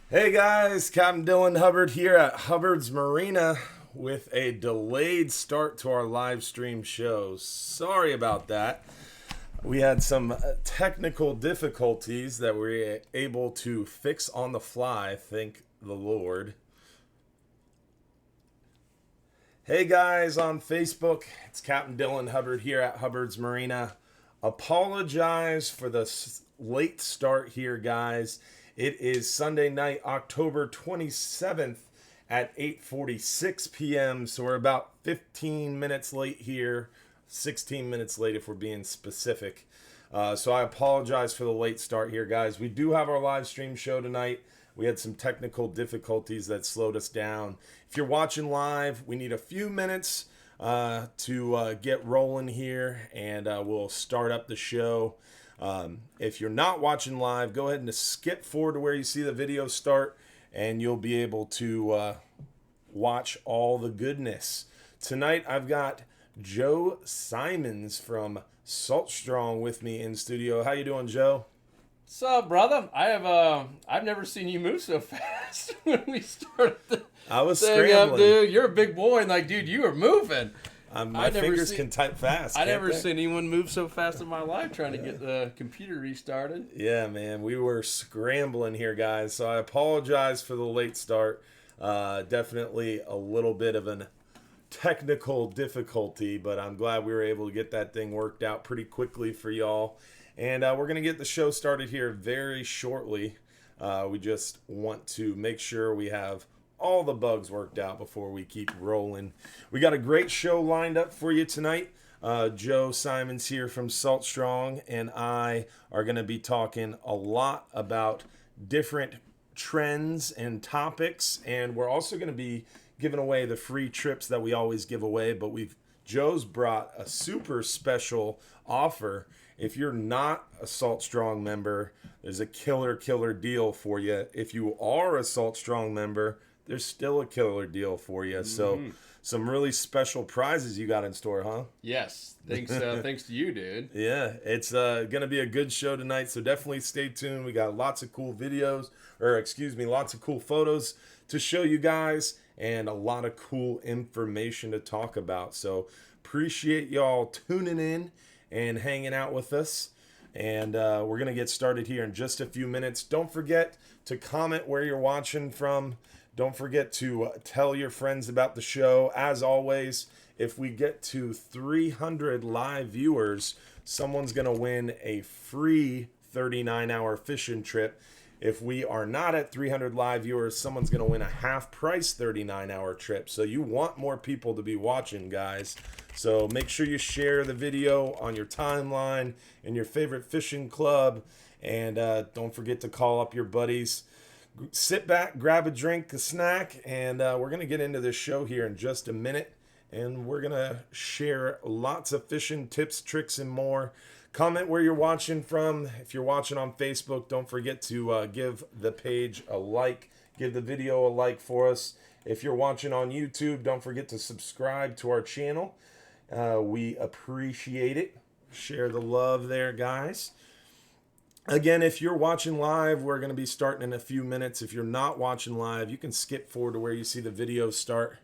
Hey guys, Captain Dylan Hubbard here at Hubbard's Marina with a delayed start to our live stream show. Sorry about that. We had some technical difficulties that we were able to fix on the fly, thank the Lord. Hey guys on Facebook, it's Captain Dylan Hubbard here at Hubbard's Marina. Apologize for the late start here, guys. It is Sunday night, October 27th at 8:46 p.m. So we're about 15 minutes late here, 16 minutes late if we're being specific. So I apologize for the late start here, guys. We do have our live stream show tonight. We had some technical difficulties that slowed us down. If you're watching live, we need a few minutes to get rolling here, and we'll start up the show. If you're not watching live, go ahead and skip forward to where you see the video start, and you'll be able to watch all the goodness. Tonight, I've got Joe Simons from Salt Strong with me in studio. How you doing, Joe? What's up, brother? I've never seen you move so fast when we started the I was thing scrambling. up, dude. You're a big boy, and dude, you are moving. My fingers can type fast. I never they? seen anyone move so fast in my life trying to get the computer restarted. Yeah, man, we were scrambling here, guys. So I apologize for the late start. Definitely a little bit of an technical difficulty, but I'm glad we were able to get that thing worked out pretty quickly for y'all. And we're going to get the show started here very shortly. We just want to make sure we have all the bugs worked out before we keep rolling. We got a great show lined up for you tonight. Joe Simons here from Salt Strong and I are going to be talking a lot about different trends and topics, and we're also going to be giving away the free trips that we always give away, but Joe's brought a super special offer. If you're not a Salt Strong member, there's a killer deal for you. If you are a Salt Strong member, there's still a killer deal for you. So some really special prizes you got in store, huh? Yes, thanks to you, dude. Yeah, it's going to be a good show tonight, so definitely stay tuned. We got lots of cool lots of cool photos to show you guys and a lot of cool information to talk about. So appreciate y'all tuning in and hanging out with us. And we're going to get started here in just a few minutes. Don't forget to comment where you're watching from. Don't forget to tell your friends about the show. As always, if we get to 300 live viewers, someone's going to win a free 39-hour fishing trip. If we are not at 300 live viewers, someone's going to win a half-price 39-hour trip. So you want more people to be watching, guys. So make sure you share the video on your timeline in your favorite fishing club. And don't forget to call up your buddies. Sit back, grab a drink, a snack, and we're going to get into this show here in just a minute. And we're going to share lots of fishing tips, tricks, and more. Comment where you're watching from. If you're watching on Facebook, don't forget to give the page a like. Give the video a like for us. If you're watching on YouTube, don't forget to subscribe to our channel. We appreciate it. Share the love there, guys. Again, if you're watching live, we're going to be starting in a few minutes. If you're not watching live, you can skip forward to where you see the video start.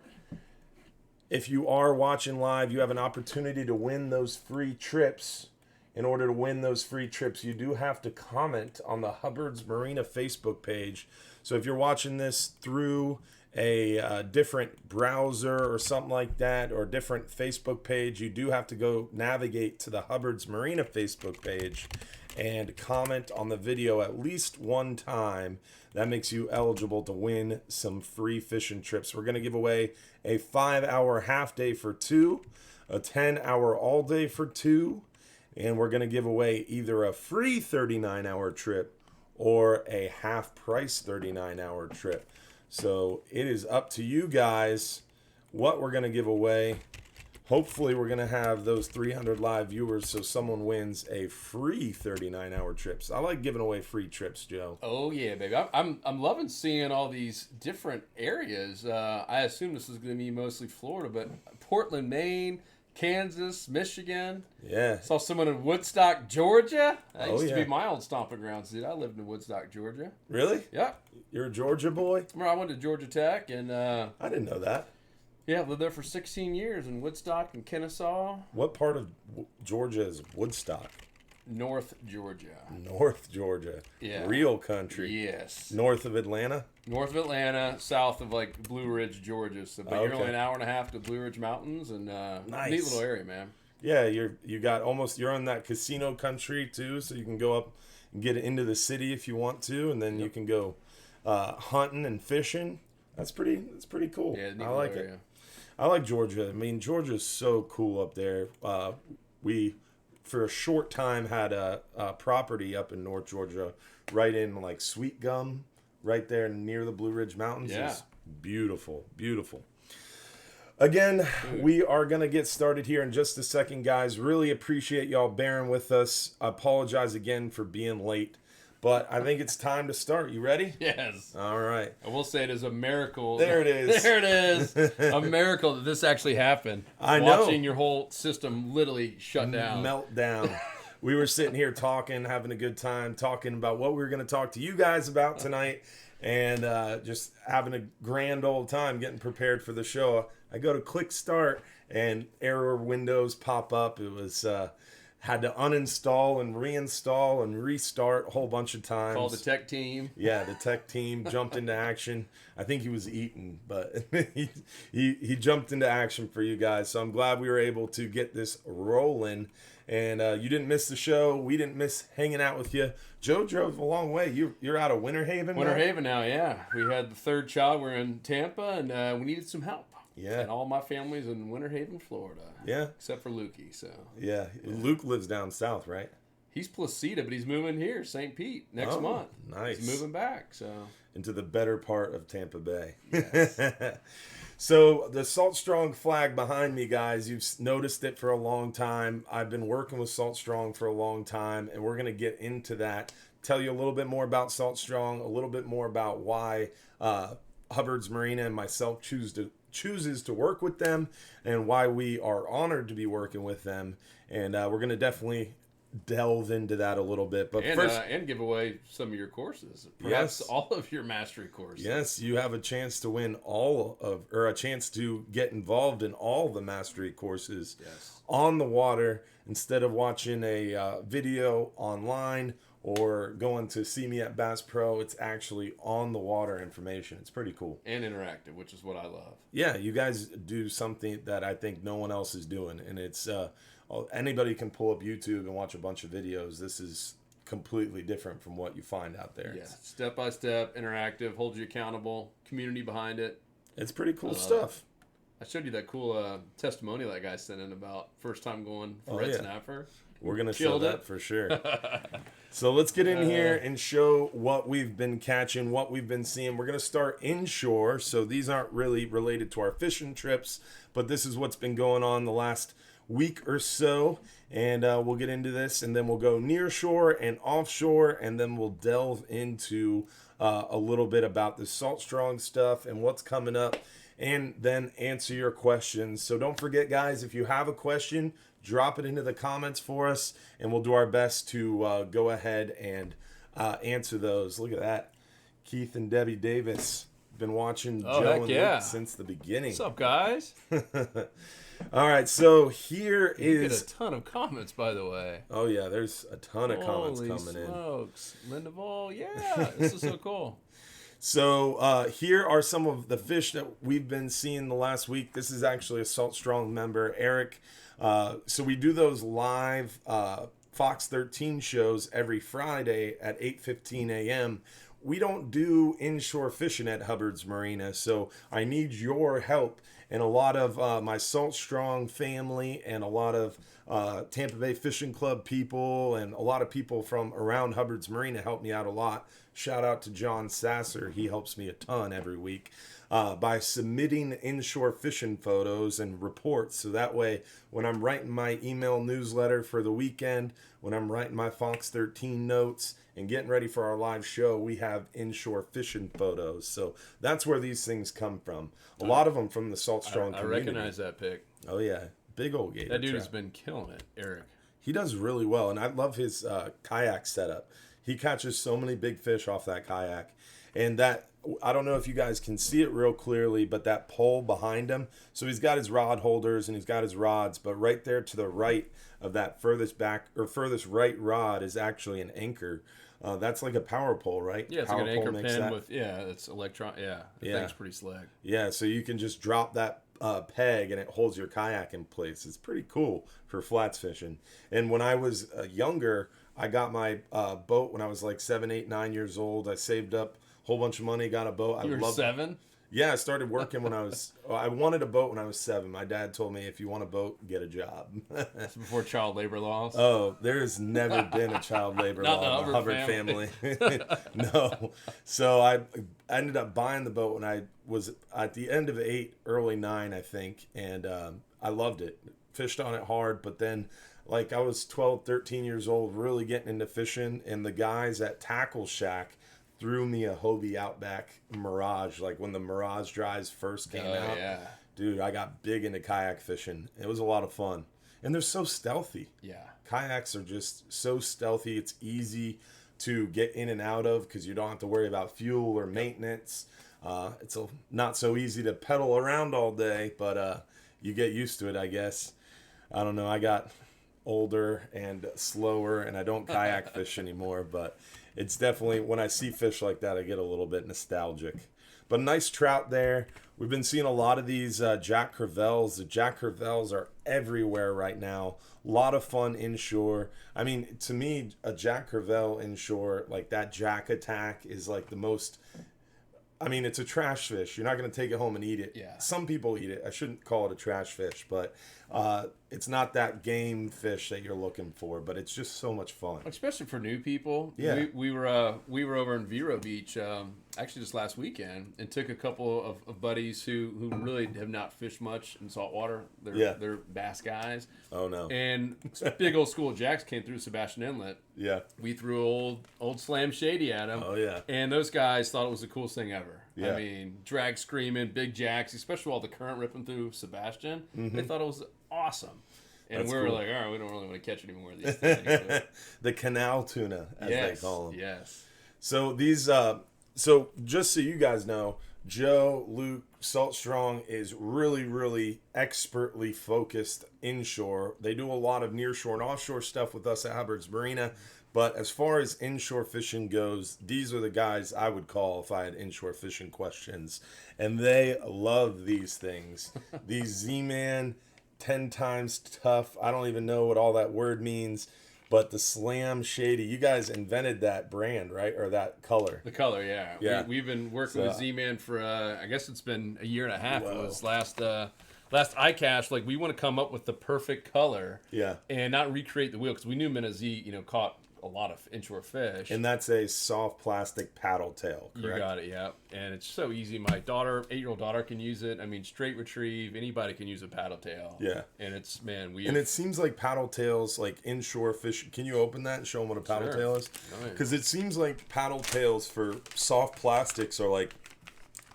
If you are watching live, you have an opportunity to win those free trips. In order to win those free trips, you do have to comment on the Hubbard's Marina Facebook page. So if you're watching this through a different browser or something like that, or a different Facebook page, you do have to go navigate to the Hubbard's Marina Facebook page and comment on the video at least one time. That makes you eligible to win some free fishing trips. We're going to give away a 5-hour half day for 2, a 10-hour all day for 2, and we're going to give away either a free 39-hour trip or a half price 39-hour trip. So it is up to you guys what we're going to give away. Hopefully we're going to have those 300 live viewers so someone wins a free 39-hour trips. I like giving away free trips, Joe. Oh yeah, baby. I'm loving seeing all these different areas. I assume this is going to be mostly Florida, but Portland, Maine, Kansas, Michigan. Yeah. Saw someone in Woodstock, Georgia. That Oh, used to be yeah. my old stomping grounds, dude. I lived in Woodstock, Georgia. Really? Yeah. You're a Georgia boy? Remember, I went to Georgia Tech, and I didn't know that. yeah, lived there for 16 years in Woodstock and Kennesaw, What part of Georgia is Woodstock? North Georgia. North Georgia. Yeah. Real country. Yes. North of Atlanta? North of Atlanta, south of like Blue Ridge, Georgia. So, but you're Okay. only an hour and a half to Blue Ridge Mountains, and Nice. neat little area, man. Yeah, you're in that casino country too, so you can go up and get into the city if you want to, and then you can go hunting and fishing. That's pretty cool. Yeah, neat I little like area. it. I like Georgia. I mean, Georgia's so cool up there. We, for a short time, had a property up in North Georgia, right in like Sweet Gum, right there near the Blue Ridge Mountains. Yeah. It's beautiful, beautiful. Again, we are going to get started here in just a second, guys. Really appreciate y'all bearing with us. I apologize again for being late, but I think it's time to start. You ready? Yes. All right. I will say it is a miracle. There it is. There it is. A miracle that this actually happened. I know. Watching your whole system literally shut down. Meltdown. We were sitting here talking, having a good time, talking about what we were going to talk to you guys about tonight, and just having a grand old time getting prepared for the show. I go to click start, and error windows pop up. It was had to uninstall and reinstall and restart a whole bunch of times. Called the tech team. Yeah, the tech team jumped into action. I think he was eating, but he jumped into action for you guys. So I'm glad we were able to get this rolling. And you didn't miss the show. We didn't miss hanging out with you. Joe drove a long way. You're out of Winter Haven Winter now? Haven now, yeah. We had the third child. We're in Tampa, and we needed some help. Yeah. And all my family's in Winter Haven, Florida. Yeah. Except for Lukey, so. Yeah. Luke lives down south, right? He's Placida, but he's moving here, St. Pete, next month. Nice. He's moving back, so. Into the better part of Tampa Bay. Yes. So the Salt Strong flag behind me, guys, you've noticed it for a long time. I've been working with Salt Strong for a long time, and we're going to get into that. Tell you a little bit more about Salt Strong, a little bit more about why Hubbard's Marina and myself chooses to work with them, and why we are honored to be working with them. And we're going to definitely delve into that a little bit. But first, and give away some of your courses, perhaps Yes. all of your mastery courses. yes, you have a chance to win a chance to get involved in all the mastery courses Yes. on the water, instead of watching a video online or going to see me at Bass Pro. It's actually on the water information. It's pretty cool. And interactive, which is what I love. Yeah, you guys do something that I think no one else is doing, and it's anybody can pull up YouTube and watch a bunch of videos. This is completely different from what you find out there. Yeah, step by step, interactive, hold you accountable, community behind it. It's pretty cool stuff. I showed you that cool testimonial that guy sent in about first time going for Oh, red yeah. snapper. We're going to show Killed that it. for sure. So let's get in here and show what we've been catching, what we've been seeing. We're going to start inshore. So these aren't really related to our fishing trips, but this is what's been going on the last week or so. And we'll get into this, and then we'll go near shore and offshore, and then we'll delve into a little bit about the Salt Strong stuff and what's coming up, and then answer your questions. So don't forget, guys, if you have a question, drop it into the comments for us, and we'll do our best to go ahead and answer those. Look at that. Keith and Debbie Davis. Been watching Oh, Joe heck and yeah. Luke since the beginning. What's up, guys? All right, so here You get is... a ton of comments, by the way. Oh, yeah, there's a ton of comments Holy coming in. smokes. Linda Vol, yeah, this is so cool. So here are some of the fish that we've been seeing the last week. This is actually a Salt Strong member, Eric. So we do those live Fox 13 shows every Friday at 8:15 a.m. We don't do inshore fishing at Hubbard's Marina, so I need your help. And a lot of my Salt Strong family and a lot of Tampa Bay Fishing Club people and a lot of people from around Hubbard's Marina help me out a lot. Shout out to John Sasser. He helps me a ton every week by submitting inshore fishing photos and reports. So that way, when I'm writing my email newsletter for the weekend, when I'm writing my Fox 13 notes and getting ready for our live show, we have inshore fishing photos. So that's where these things come from. A lot of them from the Salt Strong I community. recognize that pic. Oh, yeah. Big old gator That dude trap. has been killing it, Eric. He does really well, and I love his kayak setup. He catches so many big fish off that kayak. And that, I don't know if you guys can see it real clearly, but that pole behind him, so he's got his rod holders and he's got his rods, but right there to the right of that furthest back or furthest right rod is actually an anchor. That's like a power pole, right? Yeah, it's power like an anchor pole makes pin that. with, it's electron. Yeah, the Yeah. thing's pretty slick. Yeah, so you can just drop that peg and it holds your kayak in place. It's pretty cool for flats fishing. And when I was younger, I got my boat when I was like 7, 8, 9 years old. I saved up a whole bunch of money, got a boat. You were 7? Yeah, I started working when I wanted a boat when I was 7. My dad told me, if you want a boat, get a job. That's before child labor laws. Oh, there has never been a child labor law in the Hubbard family. No. So I ended up buying the boat when I was at the end of 8, early 9, I think. And I loved it. Fished on it hard. But then, like, I was 12, 13 years old, really getting into fishing. And the guys at Tackle Shack threw me a Hobie Outback Mirage, like when the Mirage drives first came out. Yeah. Dude, I got big into kayak fishing. It was a lot of fun. And they're so stealthy. Yeah. Kayaks are just so stealthy. It's easy to get in and out of because you don't have to worry about fuel or maintenance. It's not so easy to pedal around all day, but you get used to it, I guess. I don't know. I got older and slower, and I don't kayak fish anymore, but it's definitely, when I see fish like that, I get a little bit nostalgic. But nice trout there. We've been seeing a lot of these Jack Crevalles. The Jack Crevalles are everywhere right now. A lot of fun inshore. I mean, to me, a Jack Crevalle inshore, like that Jack attack is like the most... I mean, it's a trash fish. You're not going to take it home and eat it. Yeah. Some people eat it. I shouldn't call it a trash fish, but it's not that game fish that you're looking for, but it's just so much fun. Especially for new people. Yeah. We were over in Vero Beach actually just last weekend and took a couple of buddies who really have not fished much in saltwater. They're bass guys. Oh, no. And big old school of jacks came through Sebastian Inlet. Yeah. We threw old Slam Shady at them. Oh, yeah. And those guys thought it was the coolest thing ever. Yeah. I mean, drag screaming, big jacks, especially all the current ripping through Sebastian. Mm-hmm. They thought it was awesome. And That's we were cool. like, all right, we don't really want to catch any more of these things. The canal tuna, as they call them. Yes. So these, so just so you guys know, Joe, Luke, Salt Strong is really, really expertly focused inshore. They do a lot of nearshore and offshore stuff with us at Hubbard's Marina. But as far as inshore fishing goes, these are the guys I would call if I had inshore fishing questions. And they love these things. These Z-Man 10 times tough. I don't even know what all that word means. But the Slam Shady, you guys invented that brand, right? Or that color. The color, yeah. Yeah. We've been working with Z-Man for, I guess it's been a year and a half. Whoa. It was last iCache. Like, we want to come up with the perfect color. Yeah. And not recreate the wheel. Because we knew Menazee, caught a lot of inshore fish. And that's a soft plastic paddle tail, correct? You got it, yeah. And it's so easy. My daughter, 8-year-old daughter, can use it. I mean, straight retrieve. Anybody can use a paddle tail. Yeah. And it's, man, And it seems like paddle tails, like inshore fish. Can you open that and show them what a paddle Sure. tail is? Nice. Because it seems like paddle tails for soft plastics are like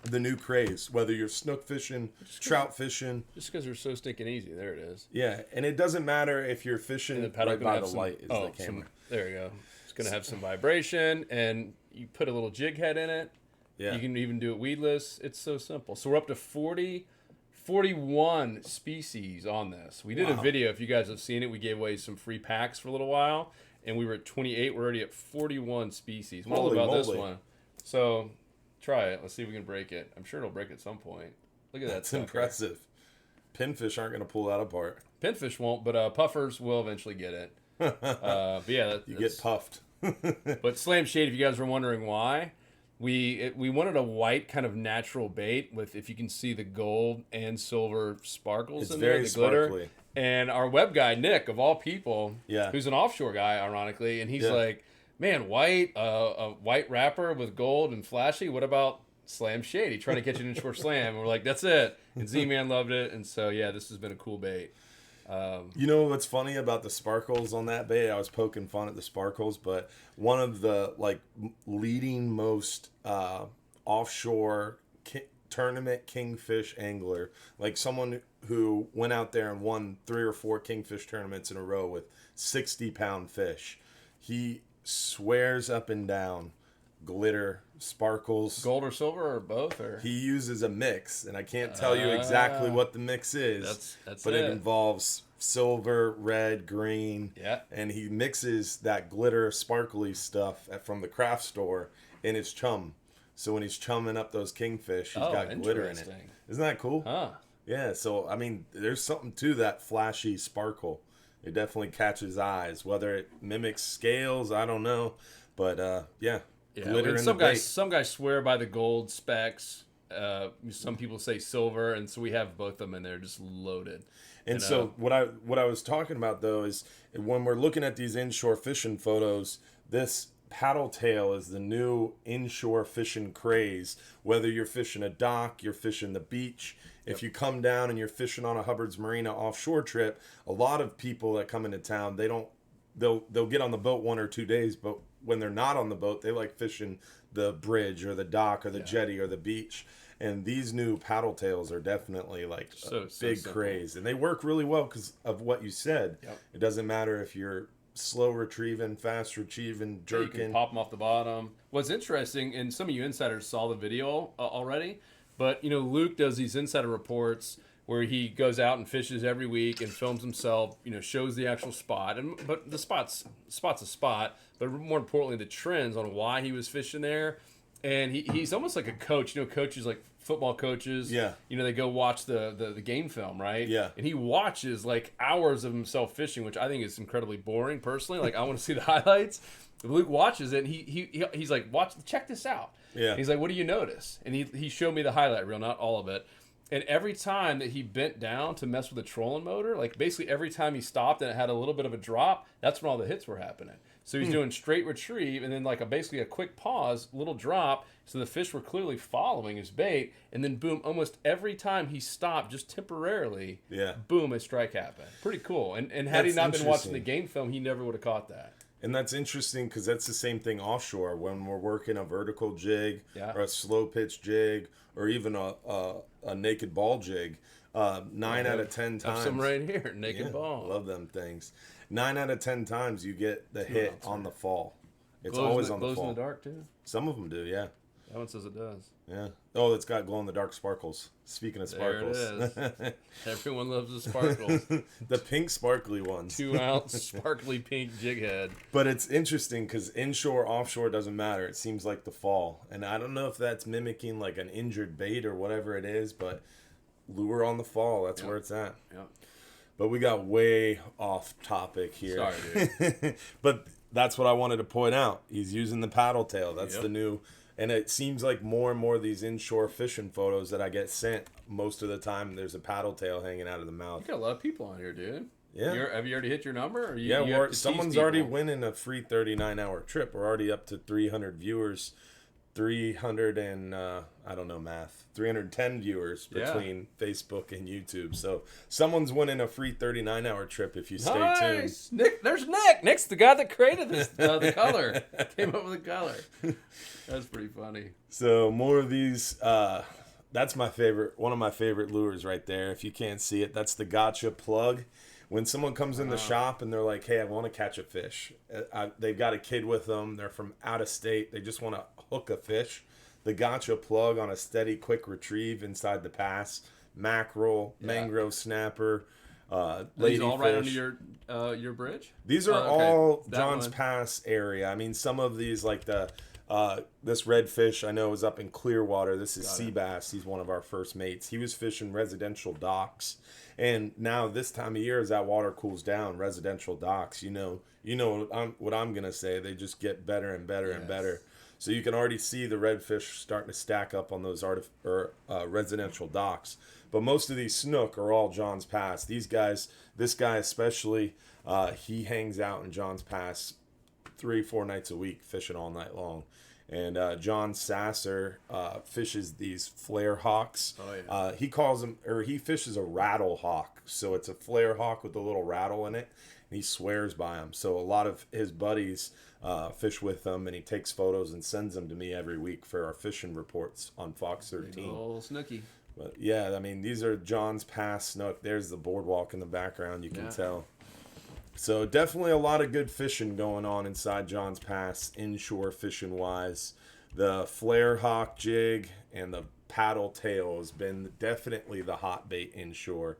the new craze. Whether you're snook fishing, trout fishing. Just because they're so stinking easy. There it is. Yeah, and it doesn't matter if you're fishing And the paddle right can by have the some, light is the camera. there you go. It's going to have some vibration, and you put a little jig head in it. Yeah. You can even do it weedless. It's so simple. So we're up to 41 species on this. We did a Wow. video. If you guys have seen it, we gave away some free packs for a little while, and we were at 28. We're already at 41 species. What Holy about this moly. one? So try it. Let's see if we can break it. I'm sure it'll break at some point. Look at that. That's sucker. impressive. Pinfish aren't going to pull that apart. Pinfish won't, but puffers will eventually get it. But yeah, You get puffed. But Slam Shade, if you guys were wondering why, we wanted a white kind of natural bait with, if you can see the gold and silver sparkles It's in there, very the glitter. sparkly. And our web guy Nick, of all people, Yeah. who's an offshore guy, ironically, and he's Yeah. like, "Man, white, a white wrapper with gold and flashy. What about Slam Shady? Trying to catch an inshore slam." And we're like, "That's it." And Z-Man loved it, and so yeah, this has been a cool bait. You know what's funny about the sparkles on that bait? I was poking fun at the sparkles, but one of the leading most offshore tournament kingfish angler, like someone who went out there and won 3 or 4 kingfish tournaments in a row with 60-pound fish. He swears up and down glitter, sparkles, Gold or silver or both? Or he uses a mix, and I can't tell you exactly what the mix is. That's but it involves silver, red, green. Yeah. And he mixes that glitter, sparkly stuff from the craft store in his chum. So when he's chumming up those kingfish, he's got glitter in it. Isn't that cool? Huh. Yeah, so I mean, there's something to that flashy sparkle. It definitely catches eyes. Whether it mimics scales, I don't know. But yeah. Glitter in some guys swear by the gold specks. Some people say silver, and so we have both of them in there just loaded. And so what I was talking about though is when we're looking at these inshore fishing photos, this paddle tail is the new inshore fishing craze. Whether you're fishing a dock, you're fishing the beach. If you come down and you're fishing on a Hubbard's Marina offshore trip, a lot of people that come into town, they'll get on the boat 1 or 2 days, but when they're not on the boat, they like fishing the bridge or the dock or the jetty or the beach. And these new paddle tails are definitely like a big craze. And they work really well because of what you said. Yep. It doesn't matter if you're slow retrieving, fast retrieving, jerking. You can pop them off the bottom. What's interesting, and some of you insiders saw the video already, but Luke does these insider reports where he goes out and fishes every week and films himself, shows the actual spot. But the spot's a spot, but more importantly, the trends on why he was fishing there. And he's almost like a coach. Coaches like football coaches. Yeah. They go watch the game film, right? Yeah. And he watches like hours of himself fishing, which I think is incredibly boring personally. Like I want to see the highlights. Luke watches it and he's like, check this out. Yeah. And he's like, what do you notice? And he showed me the highlight reel, not all of it. And every time that he bent down to mess with the trolling motor, like basically every time he stopped and it had a little bit of a drop, that's when all the hits were happening. So he's doing straight retrieve and then like basically a quick pause, little drop. So the fish were clearly following his bait. And then boom, almost every time he stopped just temporarily, boom, a strike happened. Pretty cool. And had he not been watching the game film, he never would have caught that. And that's interesting because that's the same thing offshore when we're working a vertical jig or a slow pitch jig or even a naked ball jig. 9 out of 10 times. I have some right here, naked ball. Love them things. 9 out of 10 times you get the hit on the fall. It's glows always on the fall. Glows in the dark too? Some of them do, yeah. That one says it does. Yeah. Oh, it's got glow in the dark sparkles. Speaking of sparkles. There it is. Everyone loves the sparkles. The pink sparkly ones. 2-ounce sparkly pink jig head. But it's interesting because inshore, offshore doesn't matter. It seems like the fall. And I don't know if that's mimicking like an injured bait or whatever it is, but lure on the fall, that's where it's at. Yep. But we got way off topic here. Sorry, dude. But that's what I wanted to point out. He's using the paddle tail. That's the new... And it seems like more and more of these inshore fishing photos that I get sent, most of the time there's a paddle tail hanging out of the mouth. You got a lot of people on here, dude. Yeah. Have you already hit your number? Or someone's already winning a free 39-hour trip. We're already up to 300 viewers. 300 and, I don't know math, 310 viewers between Facebook and YouTube. So someone's winning a free 39-hour trip if you stay tuned. Nick, there's Nick. Nick's the guy that created this, the color. Came up with the color. That's pretty funny. So more of these, that's my favorite, one of my favorite lures right there. If you can't see it, that's the gotcha plug. When someone comes in the shop and they're like, hey, I want to catch a fish. They've got a kid with them. They're from out of state. They just want to hook a fish. The gotcha plug on a steady, quick retrieve inside the pass. Mackerel, mangrove snapper, these all right under your bridge? These are all John's Pass area. I mean, some of these, like this redfish, I know is up in Clearwater. This is sea bass. He's one of our first mates. He was fishing residential docks. And now this time of year, as that water cools down, residential docks, you know what I'm gonna say. They just get better and better and better. So you can already see the redfish starting to stack up on those residential docks. But most of these snook are all John's Pass. These guys, this guy especially, he hangs out in John's Pass 3-4 nights a week, fishing all night long. And John Sasser fishes these flare hawks. Oh, yeah. He calls them, or he fishes a rattle hawk. So it's a flare hawk with a little rattle in it. And he swears by them. So a lot of his buddies fish with them, and he takes photos and sends them to me every week for our fishing reports on Fox 13. Big ol' snooky. But yeah, I mean, these are John's Pass snook. There's the boardwalk in the background. You can tell. So definitely a lot of good fishing going on inside John's Pass, inshore fishing wise. The flare hawk jig and the paddle tail has been definitely the hot bait inshore.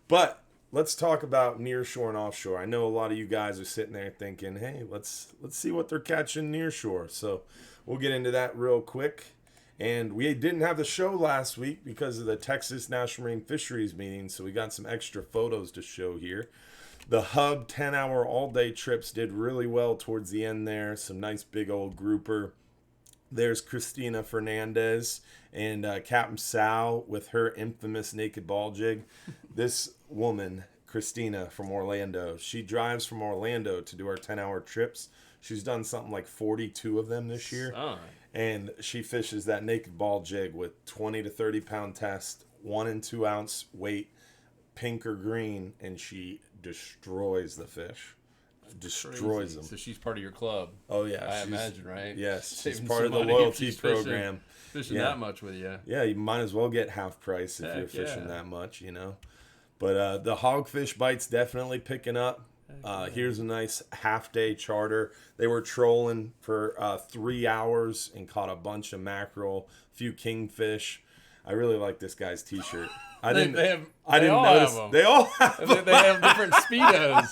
But let's talk about nearshore and offshore. I know a lot of you guys are sitting there thinking, hey, let's see what they're catching nearshore. So we'll get into that real quick. And we didn't have the show last week because of the Texas National Marine Fisheries meeting, so we got some extra photos to show here. The Hub 10-hour all-day trips did really well towards the end there. Some nice big old grouper. There's Christina Fernandez and Captain Sal with her infamous naked ball jig. This woman, Christina from Orlando, she drives from Orlando to do our 10-hour trips. She's done something like 42 of them this year. And she fishes that naked ball jig with 20 to 30 pound test, 1 and 2 ounce weight, pink or green, and she destroys the fish. Destroys them. So she's part of your club. Oh yeah, I imagine, right? Yes, she's Saving part of the some money if loyalty she's program. Fishing that much with you. Yeah, you might as well get half price if you're fishing that much, you know. But the hogfish bite's definitely picking up. Here's a nice half-day charter. They were trolling for 3 hours and caught a bunch of mackerel, a few kingfish. I really like this guy's T-shirt. I didn't notice. They all have them. They have different speedos.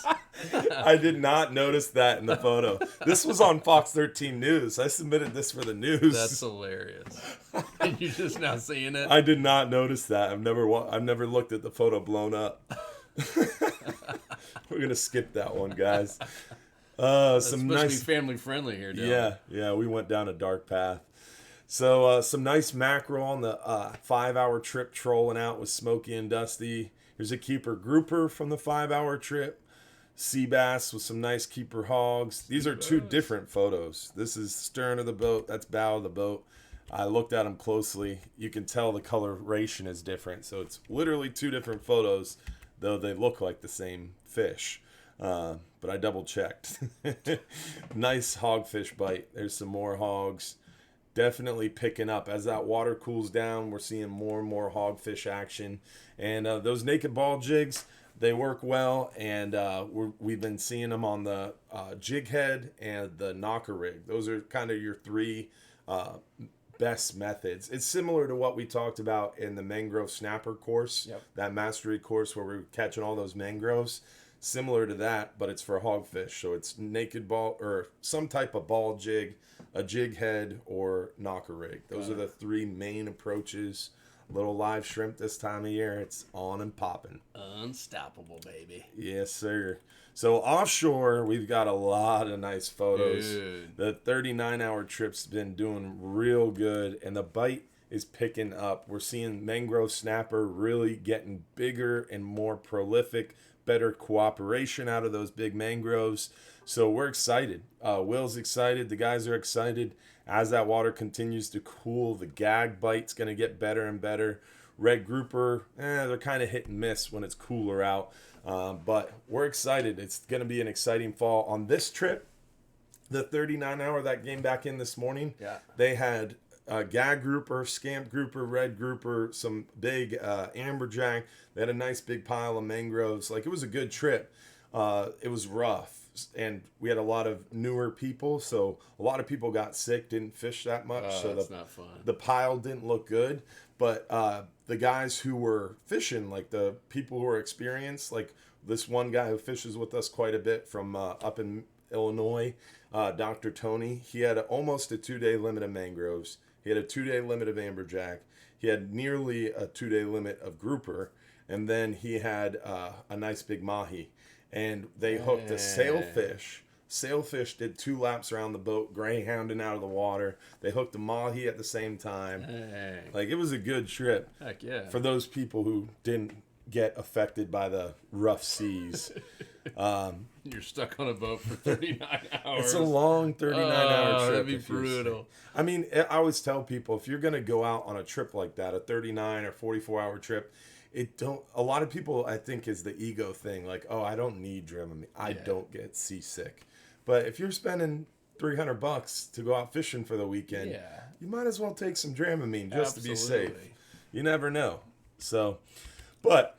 I did not notice that in the photo. This was on Fox 13 News. I submitted this for the news. That's hilarious. And you're just now seeing it. I did not notice that. I've never looked at the photo blown up. We're gonna skip that one, guys. It's some supposed nice to be family friendly here, Dylan. Yeah. We went down a dark path. So some nice mackerel on the 5-hour trip trolling out with Smokey and Dusty. Here's a keeper grouper from the 5-hour trip. Sea bass with some nice keeper hogs. These are two different photos. This is stern of the boat. That's bow of the boat. I looked at them closely. You can tell the coloration is different. So it's literally two different photos, though they look like the same fish. But I double checked. Nice hogfish bite. There's some more hogs. Definitely picking up. As that water cools down, we're seeing more and more hogfish action. And those naked ball jigs, they work well. And we've been seeing them on the jig head and the knocker rig. Those are kind of your three best methods. It's similar to what we talked about in the mangrove snapper course, that mastery course where we're catching all those mangroves. Similar to that, but it's for hogfish. So it's naked ball or some type of ball jig, a jig head, or knocker rig. Those are the three main approaches. Little live shrimp this time of year. It's on and popping. Unstoppable, baby. Yes, sir. So offshore, we've got a lot of nice photos. Dude. The 39-hour trip's been doing real good, and the bite is picking up. We're seeing mangrove snapper really getting bigger and more prolific, better cooperation out of those big mangroves. So we're excited. Will's excited. The guys are excited. As that water continues to cool, the gag bite's going to get better and better. Red grouper, they're kind of hit and miss when it's cooler out. But we're excited. It's going to be an exciting fall. On this trip, the 39-hour that came back in this morning, they had gag grouper, scamp grouper, red grouper, some big amberjack. They had a nice big pile of mangroves. Like, it was a good trip. It was rough. And we had a lot of newer people, so a lot of people got sick, didn't fish that much. So that's not fun. The pile didn't look good. But the guys who were fishing, like the people who were experienced, like this one guy who fishes with us quite a bit from up in Illinois, Dr. Tony, he had almost a 2-day limit of mangroves. He had a 2-day limit of amberjack. He had nearly a 2-day limit of grouper. And then he had a nice big mahi. And they hooked a sailfish. Sailfish did 2 laps around the boat, greyhounding out of the water. They hooked a mahi at the same time. Like, it was a good trip. Heck yeah. For those people who didn't get affected by the rough seas. You're stuck on a boat for 39 hours. It's a long 39-hour trip. That'd be brutal. I mean, I always tell people, if you're going to go out on a trip like that, a 39 or 44-hour trip, a lot of people, I think, is the ego thing. Like, oh, I don't need Dramamine. I don't get seasick. But if you're spending $300 to go out fishing for the weekend, you might as well take some Dramamine just to be safe. You never know. So, but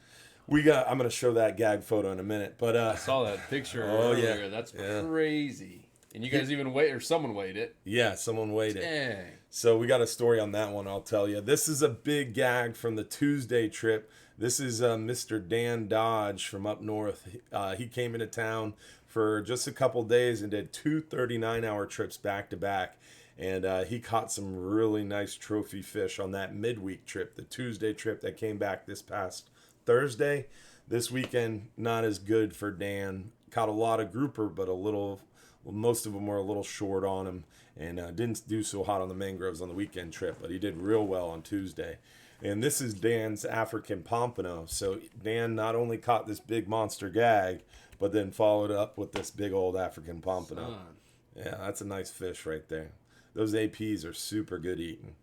I'm going to show that gag photo in a minute. But I saw that picture Oh, yeah. earlier. That's crazy. And you guys even weighed, or someone weighed it. yeah, someone weighed it. Dang. So we got a story on that one, I'll tell you. This is a big gag from the Tuesday trip. This is Mr. Dan Dodge from up north. He came into town for just a couple days and did 2 39-hour trips back to back. And he caught some really nice trophy fish on that midweek trip, the Tuesday trip that came back this past Thursday. This weekend, not as good for Dan. Caught a lot of grouper, but most of them were a little short on him, and didn't do so hot on the mangroves on the weekend trip, but he did real well on Tuesday. And this is Dan's African pompano. So Dan not only caught this big monster gag, but then followed up with this big old African pompano. Son. Yeah, that's a nice fish right there. Those APs are super good eating.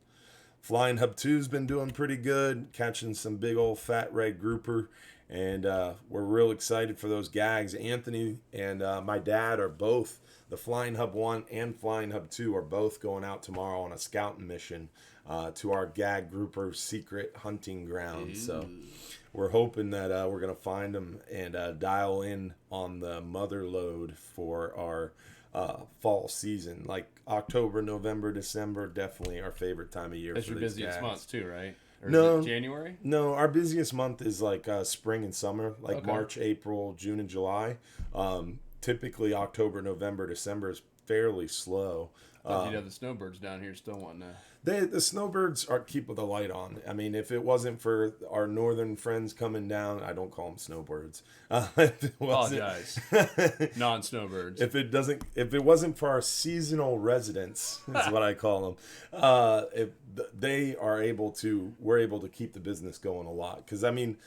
Flying Hub 2's been doing pretty good, catching some big old fat red grouper, and we're real excited for those gags. Anthony and my dad are both, the Flying Hub 1 and Flying Hub 2 are both going out tomorrow on a scouting mission to our gag grouper secret hunting ground. So we're hoping that we're going to find them and dial in on the mother load for our fall season. Like October, November, December, definitely our favorite time of year. That's for your these busiest gags. months too, right? Or No. is it January? No, our busiest month is like spring and summer, like Okay. March, April, June, and July. Typically, October, November, December is fairly slow. You'd have the snowbirds down here still wanting to. The snowbirds are keep the light on. I mean, if it wasn't for our northern friends coming down, I don't call them snowbirds. If it wasn't- Apologize. Non-snowbirds. If it wasn't for our seasonal residents, is what I call them, we're able to keep the business going a lot. Because I mean,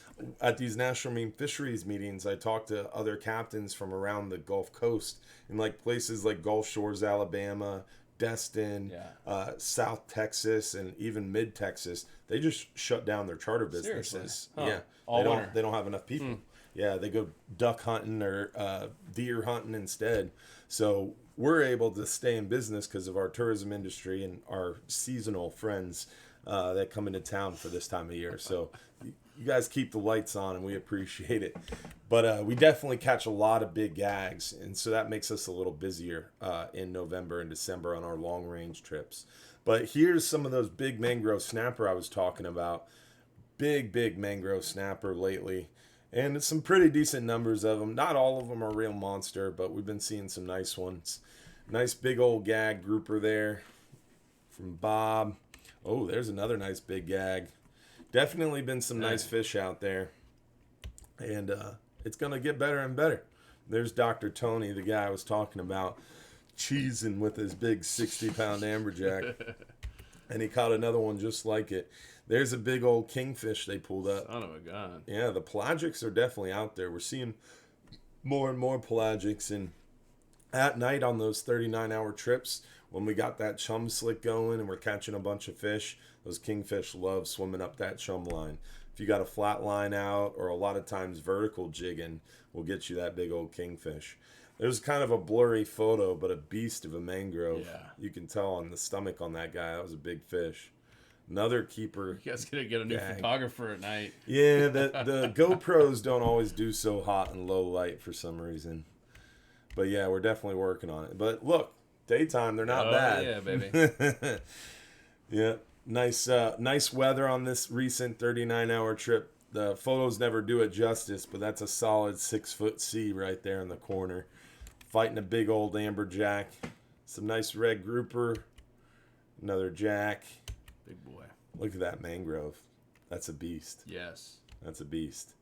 at these National Marine Fisheries meetings, I talk to other captains from around the Gulf Coast in like places like Gulf Shores, Alabama, Destin, South Texas, and even Mid Texas. They just shut down their charter businesses. Seriously? Huh. Yeah, All winter. they don't have enough people. Yeah, they go duck hunting or deer hunting instead. So we're able to stay in business because of our tourism industry and our seasonal friends that come into town for this time of year. So you guys keep the lights on, and we appreciate it. But we definitely catch a lot of big gags, and so that makes us a little busier in November and December on our long-range trips. But here's some of those big mangrove snapper I was talking about. Big mangrove snapper lately. And it's some pretty decent numbers of them. Not all of them are real monster, but we've been seeing some nice ones. Nice big old gag grouper there from Bob. Oh, there's another nice big gag. Definitely been some nice fish out there. And it's going to get better and better. There's Dr. Tony, the guy I was talking about, cheesing with his big 60-pound amberjack. And he caught another one just like it. There's a big old kingfish they pulled up. Son of a gun. Yeah, the pelagics are definitely out there. We're seeing more and more pelagics. And at night on those 39-hour trips, when we got that chum slick going and we're catching a bunch of fish, those kingfish love swimming up that chum line. If you got a flat line out or a lot of times vertical jigging, will get you that big old kingfish. There's kind of a blurry photo, but a beast of a mangrove. Yeah. You can tell on the stomach on that guy. That was a big fish. Another keeper. You guys gotta get a new Gag. photographer at night. Yeah, the GoPros don't always do so hot and low light for some reason. But yeah, we're definitely working on it. But look, daytime, they're not bad. Yeah, baby. Yeah, nice weather on this recent 39-hour trip. The photos never do it justice, but that's a solid 6-foot sea right there in the corner. Fighting a big old amberjack. Some nice red grouper. Another jack. Big boy. Look at that mangrove. That's a beast. Yes. That's a beast.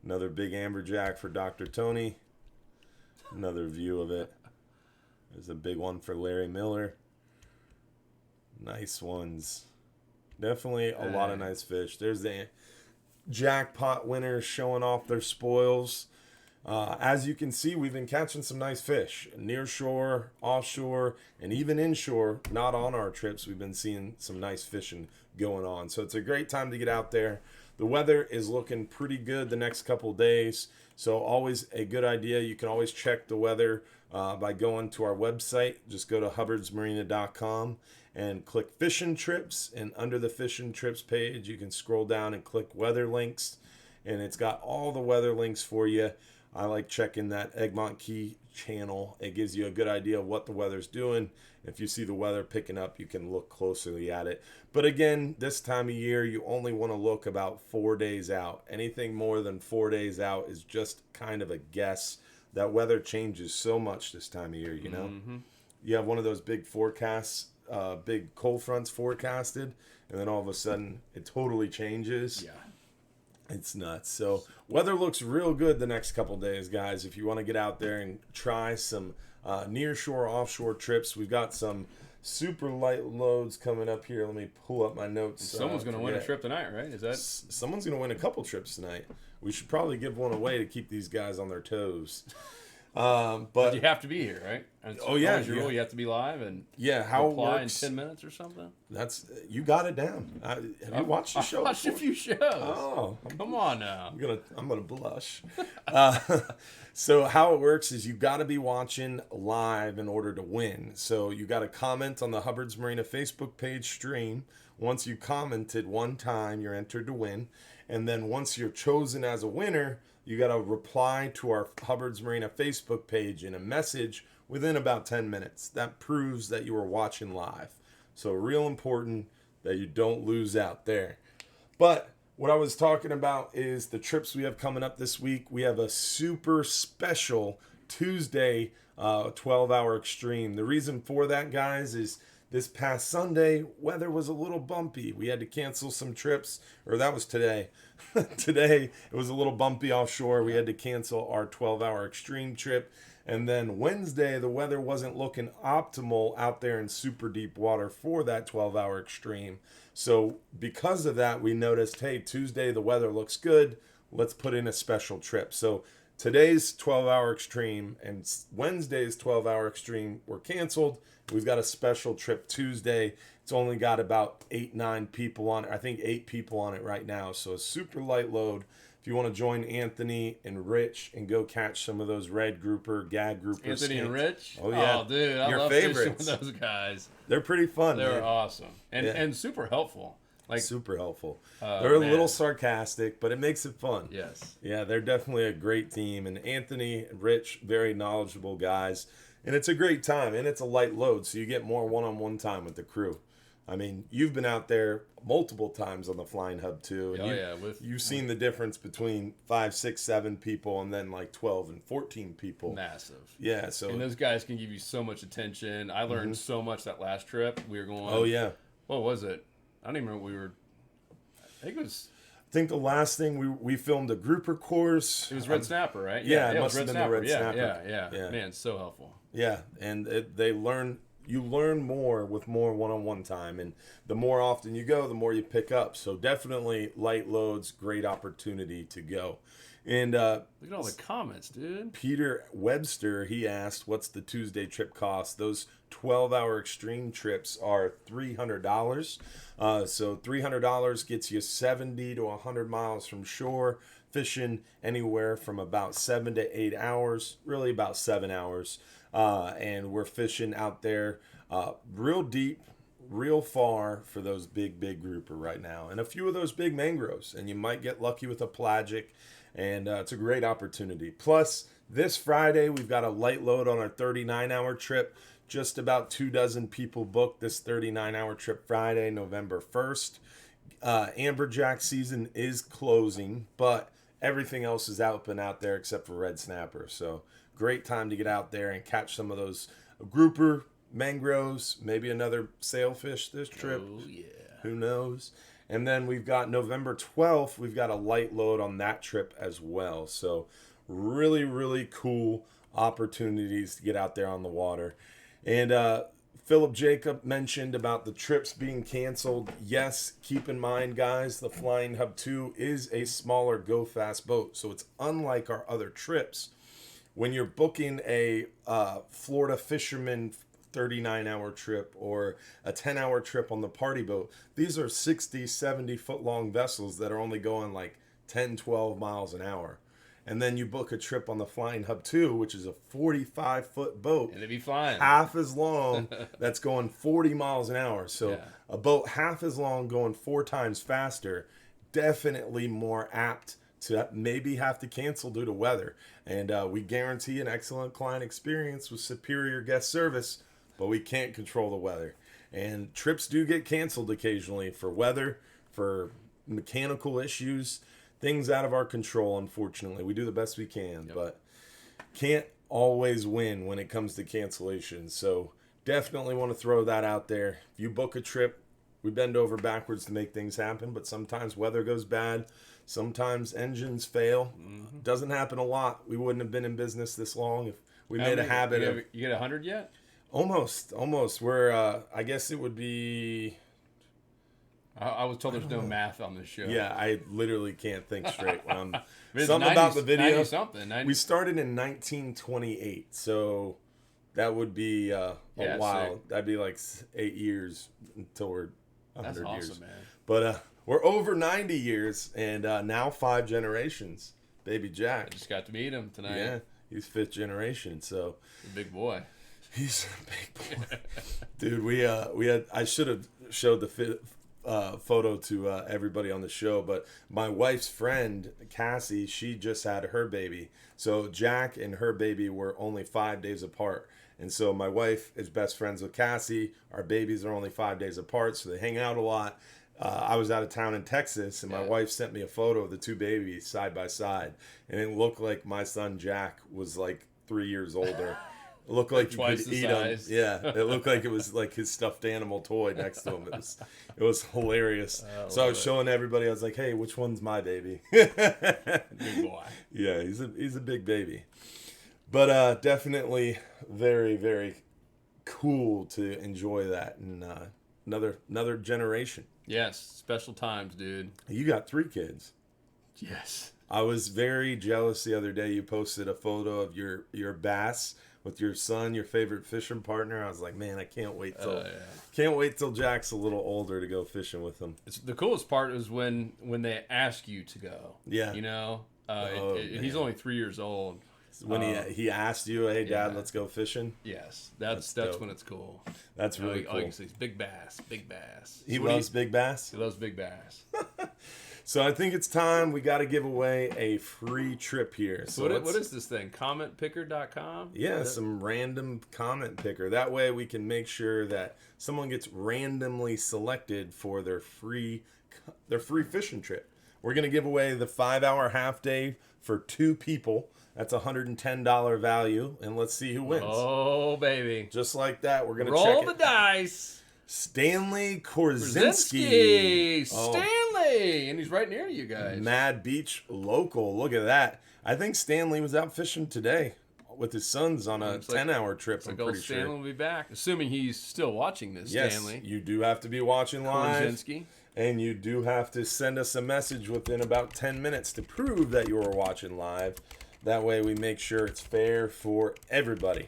Another big amberjack for Dr. Tony. Another view of it. There's a big one for Larry Miller. Nice ones. Definitely a lot of nice fish. There's the jackpot winners showing off their spoils. As you can see, we've been catching some nice fish. Near shore, offshore, and even inshore, not on our trips, we've been seeing some nice fishing going on. So it's a great time to get out there. The weather is looking pretty good the next couple days. So always a good idea. You can always check the weather by going to our website. Just go to hubbardsmarina.com and click fishing trips. And under the fishing trips page, you can scroll down and click weather links. And it's got all the weather links for you. I like checking that Egmont Key channel. It gives you a good idea of what the weather's doing. If you see the weather picking up, you can look closely at it. But again, this time of year, you only want to look about 4 days out. Anything more than 4 days out is just kind of a guess. That weather changes so much this time of year, you know? Mm-hmm. You have one of those big forecasts, big cold fronts forecasted, and then all of a sudden it totally changes. Yeah. It's nuts. So weather looks real good the next couple days, guys. If you want to get out there and try some nearshore, offshore trips, we've got some super light loads coming up here. Let me pull up my notes. Someone's going to win a trip tonight, right? Is that? Someone's going to win a couple trips tonight. We should probably give one away to keep these guys on their toes. But you have to be here, right? And oh yeah, your rule, you have to be live and how reply it works in 10 minutes or something. That's you got it down. Have you watched the show? I watched a few shows. Oh, come on now. I'm gonna blush. So how it works is you got to be watching live in order to win. So you got to comment on the Hubbard's Marina Facebook page stream. Once you commented one time, you're entered to win. And then once you're chosen as a winner, you got to reply to our Hubbard's Marina Facebook page in a message within about 10 minutes. That proves that you were watching live. So real important that you don't lose out there. But what I was talking about is the trips we have coming up this week. We have a super special Tuesday 12-hour extreme. The reason for that, guys, is this past Sunday, weather was a little bumpy. We had to cancel some trips, or that was today. Today, it was a little bumpy offshore. We had to cancel our 12-hour extreme trip. And then Wednesday, the weather wasn't looking optimal out there in super deep water for that 12-hour extreme. So because of that, we noticed, hey, Tuesday, the weather looks good. Let's put in a special trip. So today's 12-hour extreme and Wednesday's 12-hour extreme were canceled. We've got a special trip Tuesday. It's only got about 8-9 people on it. I think 8 people on it right now. So a super light load. If you want to join Anthony and Rich and go catch some of those red grouper, gag groupers. Anthony and Rich? Oh, yeah. Oh, dude, I love fishing with those guys. They're pretty fun. They're awesome. And super helpful. Like super helpful. They're a little sarcastic, but it makes it fun. Yes. Yeah, they're definitely a great team. And Anthony, Rich, very knowledgeable guys. And it's a great time. And it's a light load, so you get more one-on-one time with the crew. I mean, you've been out there multiple times on the Flying Hub too. And you've seen the difference between 5, 6, 7 people and then like 12 and 14 people. Massive. Yeah. So and those guys can give you so much attention. I learned so much that last trip. We were going. Oh yeah. What was it? I don't even remember what we were. I think it was. I think the last thing we filmed a grouper course. It was red snapper, right? Yeah, it must have been the red snapper. Yeah. Man, so helpful. Yeah, and you learn more with more one-on-one time, and the more often you go, the more you pick up. So definitely light loads, great opportunity to go. And look at all the comments, dude. Peter Webster, he asked, what's the Tuesday trip cost? Those 12-hour extreme trips are $300. So $300 gets you 70 to 100 miles from shore, fishing anywhere from about 7 to 8 hours, really about 7 hours. And we're fishing out there real deep, real far for those big grouper right now. And a few of those big mangroves. And you might get lucky with a pelagic. And it's a great opportunity. Plus, this Friday, we've got a light load on our 39-hour trip. Just about 24 people booked this 39-hour trip Friday, November 1st. Amberjack season is closing, but everything else is open out there except for red snapper. So great time to get out there and catch some of those grouper, mangroves, maybe another sailfish this trip. Oh, yeah. Who knows? And then we've got November 12th, we've got a light load on that trip as well. So really, really cool opportunities to get out there on the water. And Philip Jacob mentioned about the trips being canceled. Yes, keep in mind, guys, the Flying Hub 2 is a smaller go-fast boat. So it's unlike our other trips. When you're booking a Florida fisherman 39-hour trip or a 10-hour trip on the party boat, these are 60, 70-foot long vessels that are only going like 10, 12 miles an hour. and then you book a trip on the Flying Hub 2, which is a 45-foot boat, And it'd be flying. half as long, that's going 40 miles an hour. So Yeah. a boat half as long going 4 times faster, definitely more apt to maybe have to cancel due to weather. And we guarantee an excellent client experience with superior guest service, but we can't control the weather. And trips do get canceled occasionally for weather, for mechanical issues, things out of our control, unfortunately. We do the best we can, but can't always win when it comes to cancellations. So definitely want to throw that out there. If you book a trip, we bend over backwards to make things happen, but sometimes weather goes bad. Sometimes engines fail. Doesn't happen a lot. We wouldn't have been in business this long if we made a habit of... You get 100 yet? Almost. We're, I guess it would be... I was told there's no math on this show. Yeah, I literally can't think straight. It's Something 90, about the video. 90 something. 90. We started in 1928, so that would be a while. Sick. That'd be like 8 years until we're 100 That's awesome, years. man. But we're over 90 years, and now 5 generations. Baby I Jack. just got to meet him tonight. Yeah, he's 5th generation, so... Big boy. He's a big boy. Dude, we had... I should have showed the photo to everybody on the show, but my wife's friend Cassie, she just had her baby, so Jack and her baby were only 5 days apart, and so my wife is best friends with Cassie. Our babies are only 5 days apart, so they hang out a lot. I was out of town in Texas, and my wife sent me a photo of the 2 babies side by side, and it looked like my son Jack was like 3 years older. It looked like you Twice could the eat him. size. Yeah, it looked like it was like his stuffed animal toy next to him. It was hilarious. So I was showing everybody. I was like, "Hey, which one's my baby?" Big boy. Yeah, he's a big baby. But definitely very, very cool to enjoy that, and another generation. Yes, special times, dude. You got 3 kids. Yes. I was very jealous the other day. You posted a photo of your bass with your son, your favorite fishing partner. I was like, man, I can't wait till Jack's a little older to go fishing with him. The coolest part is when they ask you to go. Yeah. You know, Man. he's only 3 years old. When he asked you, hey, Dad, let's go fishing. Yes, that's dope. when it's cool. That's really cool. All you can say is big bass, big bass. He loves big bass. He loves big bass. So I think it's time we got to give away a free trip here. So what is this thing? Commentpicker.com? Yeah, some random comment picker. That way we can make sure that someone gets randomly selected for their free fishing trip. We're going to give away the 5-hour half day for 2 people. That's $110 value, and let's see who wins. Oh, baby. Just like that, we're going to roll check the it. dice. Stanley Korzinski. Stanley! And he's right near you guys. Mad Beach local. Look at that. I think Stanley was out fishing today with his sons on a 10-hour trip, I'm pretty sure. Stanley will be back, assuming he's still watching this, Yes, Stanley. you do have to be watching live. Korzinski. And you do have to send us a message within about 10 minutes to prove that you are watching live. That way we make sure it's fair for everybody.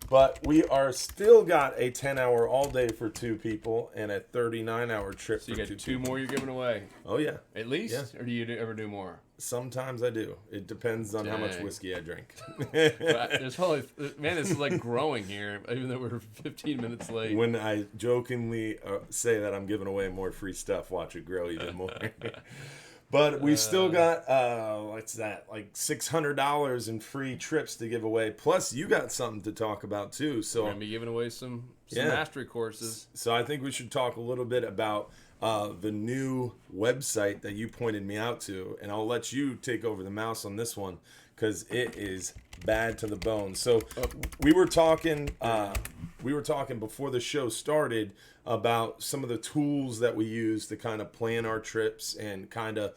But we are still got a 10-hour all day for 2 people and a 39-hour trip So you for got 2 2 people. more you're giving away. Oh, yeah. At least? Yeah. Or do you ever do more? Sometimes I do. It depends on how much Dang. whiskey I drink. There's probably, man, this is like growing here, even though we're 15 minutes late. When I jokingly say that I'm giving away more free stuff, watch it grow even more. But we still got, what's that, like $600 in free trips to give away. Plus, you got something to talk about, too. So We're going to be giving away some Yeah. mastery courses. So I think we should talk a little bit about the new website that you pointed me out to, and I'll let you take over the mouse on this one because it is bad to the bone. So we were talking before the show started about some of the tools that we use to kind of plan our trips and kind of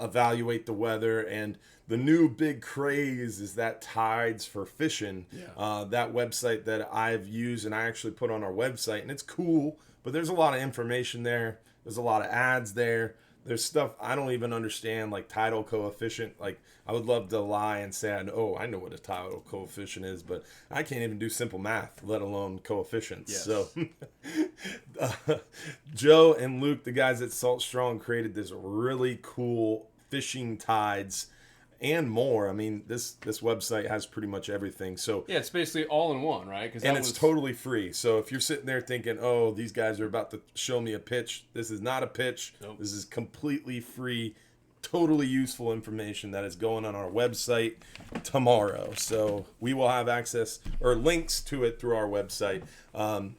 evaluate the weather. And the new big craze is that Tides for Fishing, that website that I've used and I actually put on our website, and it's cool, but there's a lot of information there. There's a lot of ads there. There's stuff I don't even understand, like tidal coefficient. Like, I would love to lie and say, I know what a tidal coefficient is, but I can't even do simple math, let alone coefficients. Yes. So Joe and Luke, the guys at Salt Strong, created this really cool fishing tides and more. I mean, this website has pretty much everything. So Yeah, it's basically all in one, right? and it's totally free. So if you're sitting there thinking, oh, these guys are about to show me a pitch, this is not a pitch. Nope. This is completely free, totally useful information that is going on our website tomorrow. So we will have access or links to it through our website.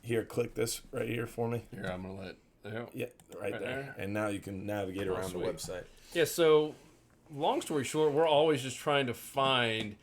Here, click this right here for me. Here, I'm going to let... Yeah, right there. And now you can navigate around the website. Yeah, so long story short, we're always just trying to find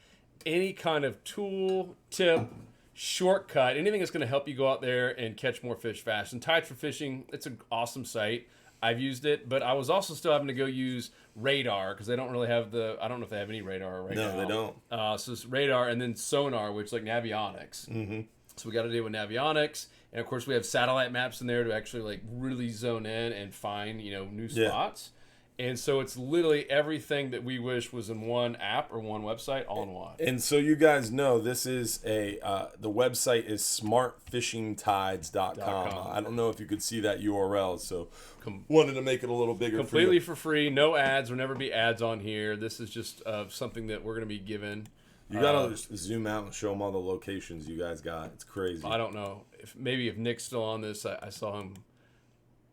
any kind of tool, tip, shortcut, anything that's going to help you go out there and catch more fish fast. And Tides for Fishing, it's an awesome site. I've used it, but I was also still having to go use radar because they don't really have I don't know if they have any radar right now. No, they don't. So it's radar and then sonar, which is like navionics. Mm-hmm. So we got to deal with navionics. And of course we have satellite maps in there to actually like really zone in and find, new spots. And so it's literally everything that we wish was in one app or one website all in one. And so you guys know this is the website is smartfishingtides.com. I don't know if you could see that URL, so wanted to make it a little bigger. Completely for free, no ads. There'll never be ads on here. This is just something that we're going to be given. You gotta zoom out and show them all the locations you guys got. It's crazy. I don't know if Nick's still on this. I saw him,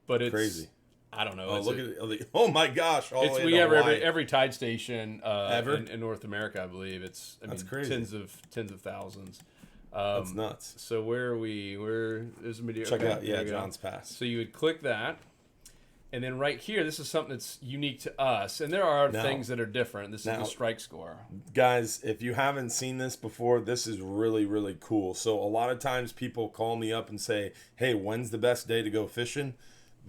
but it's crazy. I don't know. Oh, look at it. Oh my gosh! We have every tide station ever in North America, I believe. That's crazy. Tens of thousands. That's nuts. So where are we? There's a video. Check out John's Pass. So you would click that, and then right here, this is something that's unique to us, and there are things that are different. This is the strike score. Guys, if you haven't seen this before, this is really, really cool. So a lot of times people call me up and say, "Hey, when's the best day to go fishing?"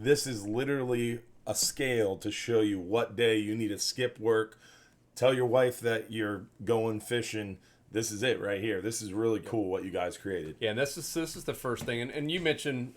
This is literally a scale to show you what day you need to skip work. Tell your wife that you're going fishing. This is it right here. This is really cool what you guys created. Yeah, and this is the first thing. And you mentioned,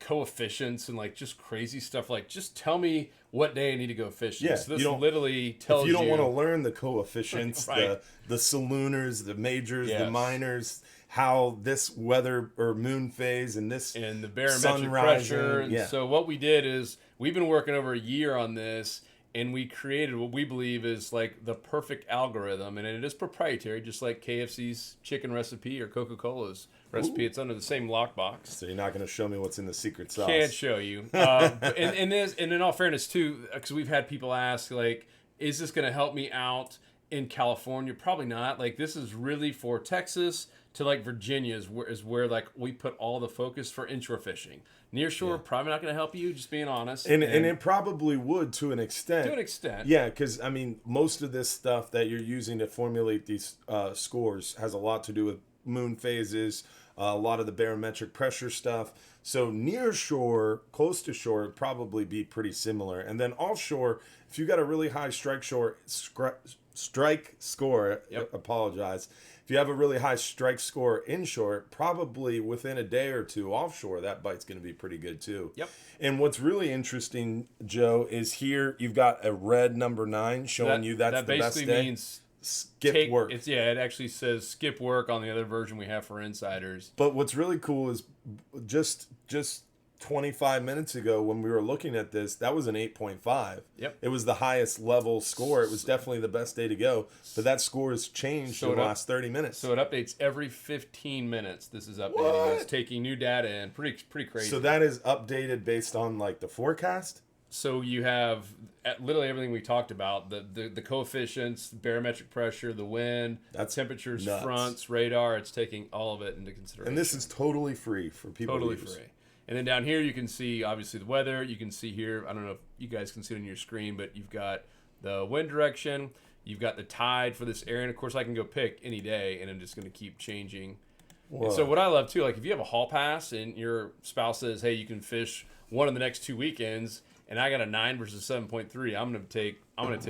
coefficients and like just crazy stuff. Like, just tell me what day I need to go fishing. Yeah, so this literally tells you. If you don't want to learn the coefficients, right. the salooners, the majors, yes. the minors, how this weather or moon phase and the barometric pressure. And so what we did is we've been working over a year on this, and we created what we believe is like the perfect algorithm, and it is proprietary, just like KFC's chicken recipe or Coca-Cola's recipe. Ooh. It's under the same lockbox. So you're not going to show me what's in the secret sauce. Can't show you. And in all fairness too, because we've had people ask like, is this going to help me out in California? Probably not. Like, this is really for Texas to like Virginia is where like we put all the focus for inshore fishing. Nearshore probably not going to help you, just being honest. And it probably would to an extent. To an extent. Yeah, because I mean, most of this stuff that you're using to formulate these scores has a lot to do with moon phases, a lot of the barometric pressure stuff. So near shore, close to shore, would probably be pretty similar. And then offshore, if you got a really high strike score, apologize. If you have a really high strike score inshore, probably within a day or two offshore, that bite's going to be pretty good too. Yep. And what's really interesting, Joe, is here you've got a red number 9 showing you that's the best day. That basically means skip work. It actually says skip work on the other version we have for insiders. But what's really cool is just 25 minutes ago when we were looking at this, that was an 8.5. Yep. It was the highest level score. It was definitely the best day to go. But that score has changed in the last 30 minutes. So it updates every 15 minutes. This is updating. It's taking new data in. Pretty crazy. So that is updated based on like the forecast? So you have literally everything we talked about, the coefficients, the barometric pressure, the wind, temperatures, nuts. Fronts, radar. It's taking all of it into consideration. And this is totally free for people to use. Totally free. And then down here you can see, obviously, the weather. You can see here, I don't know if you guys can see it on your screen, but you've got the wind direction. You've got the tide for this area. And, of course, I can go pick any day, and I'm just going to keep changing. And so what I love, too, like if you have a hall pass and your spouse says, hey, you can fish one of the next 2 weekends, and I got a 9 versus 7.3, I'm going to take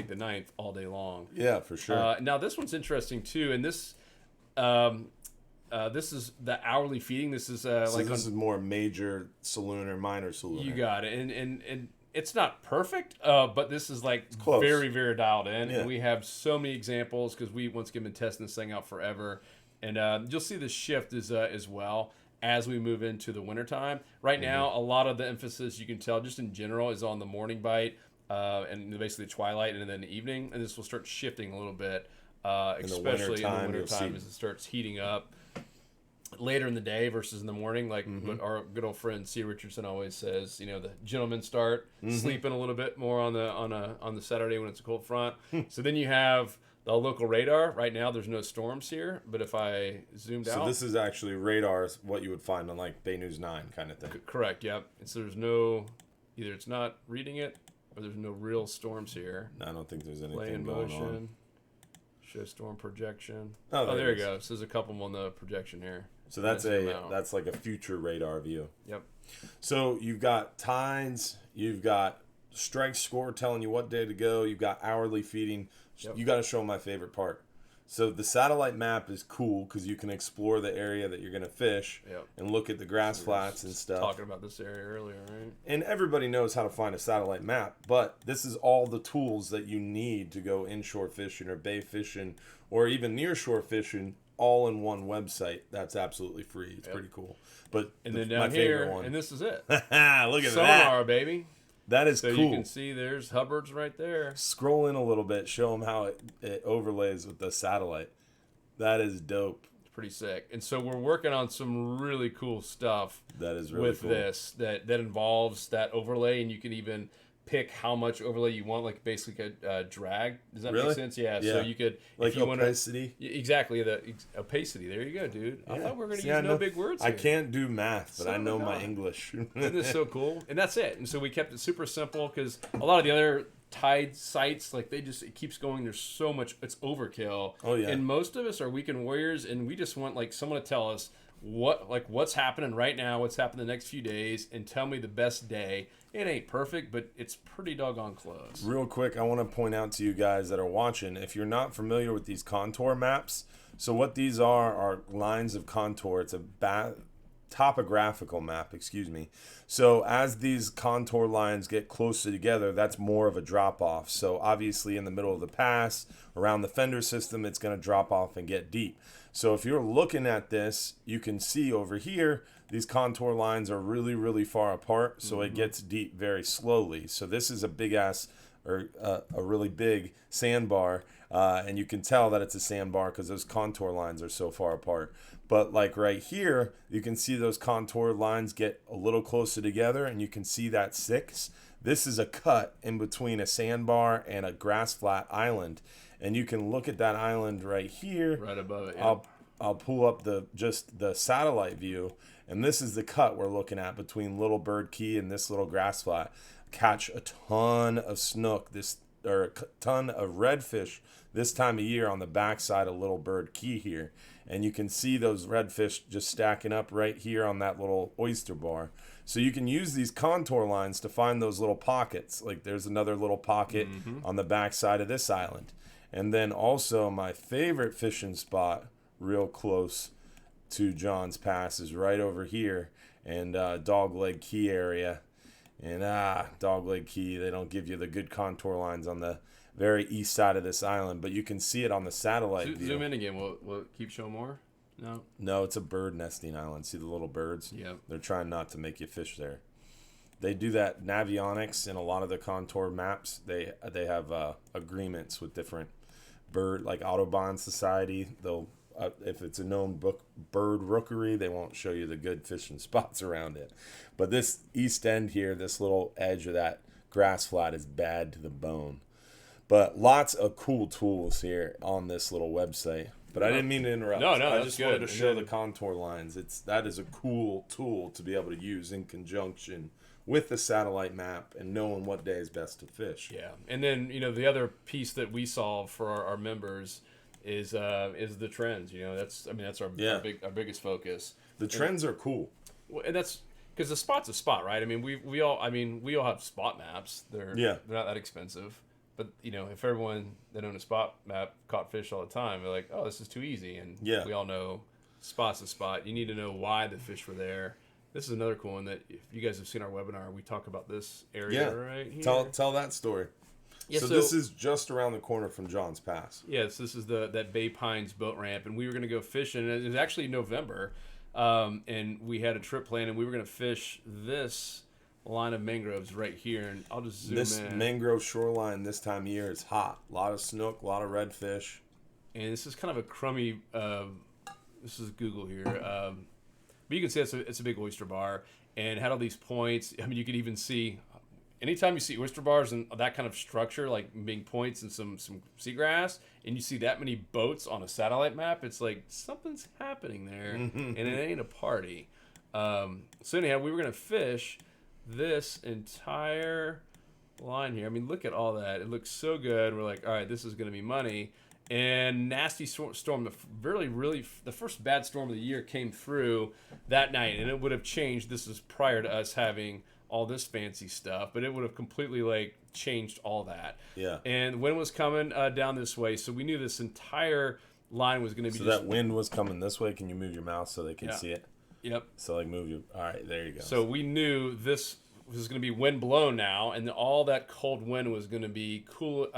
the 9th all day long. Yeah, for sure. Now, this one's interesting, too, and this is the hourly feeding. This is this is more major saloon or minor saloon. You got it, and it's not perfect, but this is like very, very dialed in. Yeah. And we have so many examples because we once again been testing this thing out forever, and you'll see the shift as well as we move into the wintertime. Right now, a lot of the emphasis you can tell just in general is on the morning bite. and basically twilight and then the evening, and this will start shifting a little bit, In the especially in the winter you'll time see. as it starts heating up later in the day versus in the morning. Like what our good old friend C. Richardson always says, the gentlemen start sleeping a little bit more on the Saturday when it's a cold front. So then you have the local radar. Right now, there's no storms here, but if I zoomed out, So this is actually radars, what you would find on like Bay News 9 kind of thing. correct, yep. And so there's no, either it's not reading it or there's no real storms here. No, I don't think there's Play anything in going motion. on. Show storm projection. Oh, Oh, there it you is. go. So there's a couple on the projection here. So that's Zoom out. that's like a future radar view. Yep. So you've got tides, you've got strike score telling you what day to go, you've got hourly feeding. Yep. You got to show them my favorite part. So the satellite map is cool because you can explore the area that you're going to fish Yep. and look at the grass We were flats and just stuff. Talking about this area earlier, right? And everybody knows how to find a satellite map, but this is all the tools that you need to go inshore fishing or bay fishing or even nearshore fishing all in one website. That's absolutely free. It's pretty cool. But And then my down favorite here, one. and this is it. Look at Sonar, that. baby. That is So cool. you can see there's Hubbard's right there. Scroll in a little bit, show them how it overlays with the satellite. That is dope. It's pretty sick. And so we're working on some really cool stuff That is really with cool. this that involves that overlay, and you can even pick how much overlay you want, like basically a drag. Does that Really? make sense? Yeah. Yeah. So you could, Like if you want to, opacity. exactly, the opacity. There you go, dude. I thought we were going to See, use I no know- big words I here. can't do math, but Son I of a know my gun. English. Isn't this so cool? And that's it. And so we kept it super simple because a lot of the other tide sites, like it keeps going. There's so much, it's overkill. Oh, yeah. And most of us are weekend warriors, and we just want like someone to tell us what's happening right now, what's happening the next few days, and tell me the best day. It ain't perfect, but it's pretty doggone close. Real quick, I want to point out to you guys that are watching, if you're not familiar with these contour maps, so what these are lines of contour. It's a topographical map, excuse me. So as these contour lines get closer together, that's more of a drop off. So obviously in the middle of the pass, around the fender system, it's going to drop off and get deep. So if you're looking at this, you can see over here, these contour lines are really, really far apart. So it gets deep very slowly. So this is a big ass, or a really big sandbar. And you can tell that it's a sandbar because those contour lines are so far apart. But like right here, you can see those contour lines get a little closer together, and you can see that 6. This is a cut in between a sandbar and a grass flat island. And you can look at that island right here. Right above it. Yeah. I'll pull up the satellite view, and this is the cut we're looking at between Little Bird Key and this little grass flat. Catch a ton of snook, or a ton of redfish this time of year on the backside of Little Bird Key here, and you can see those redfish just stacking up right here on that little oyster bar. So you can use these contour lines to find those little pockets. Like there's another little pocket on the backside of this island. And then also my favorite fishing spot real close to John's Pass is right over here, and Dogleg Key area. And Dogleg Key, they don't give you the good contour lines on the very east side of this island, but you can see it on the satellite view. Zoom in again. Will it keep showing more? No. No, it's a bird nesting island. See the little birds? Yep. They're trying not to make you fish there. They do that navionics in a lot of the contour maps. They have agreements with different bird, like Audubon Society. They'll if it's a known bird rookery, they won't show you the good fishing spots around it. But this east end here, this little edge of that grass flat is bad to the bone. But lots of cool tools here on this little website. But I didn't mean to interrupt. No, I that's just wanted good. to show And the contour lines. That is a cool tool to be able to use in conjunction with the satellite map and knowing what day is best to fish. Yeah, and then the other piece that we solve for our members is the trends. That's our biggest focus. The trends are cool. Well, and that's because the spot's a spot, right? I mean, we all have spot maps. They're not that expensive. But if everyone that owned a spot map caught fish all the time, they're like, "Oh, this is too easy." And we all know spot's a spot. You need to know why the fish were there. This is another cool one that if you guys have seen our webinar, we talk about this area right here. Tell that story. Yeah, so this is just around the corner from John's Pass. Yes, this is that Bay Pines boat ramp, and we were going to go fishing. It was actually November, and we had a trip planned, and we were going to fish this line of mangroves right here, and I'll just zoom This in. mangrove shoreline this time of year is hot. A lot of snook, a lot of redfish. And this is kind of a crummy. This is Google here, but you can see it's a big oyster bar, and it had all these points. I mean, you could even see. Anytime you see oyster bars and that kind of structure, like being points and some seagrass, and you see that many boats on a satellite map, it's like something's happening there, and it ain't a party. So anyhow, we were gonna fish this entire line here. I mean, look at all that. It looks so good. We're like, all right, this is gonna be money. And nasty storm, really, the first bad storm of the year came through that night, and it would have changed. This is prior to us having all this fancy stuff, but it would have completely like changed all that. Yeah. And wind was coming down this way, so we knew this entire line was going to be. So that wind was coming this way. Can you move your mouse so they can see it? Yep. So like move your. All right, there you go. So we knew this was going to be wind blown now, and all that cold wind was going to be cool.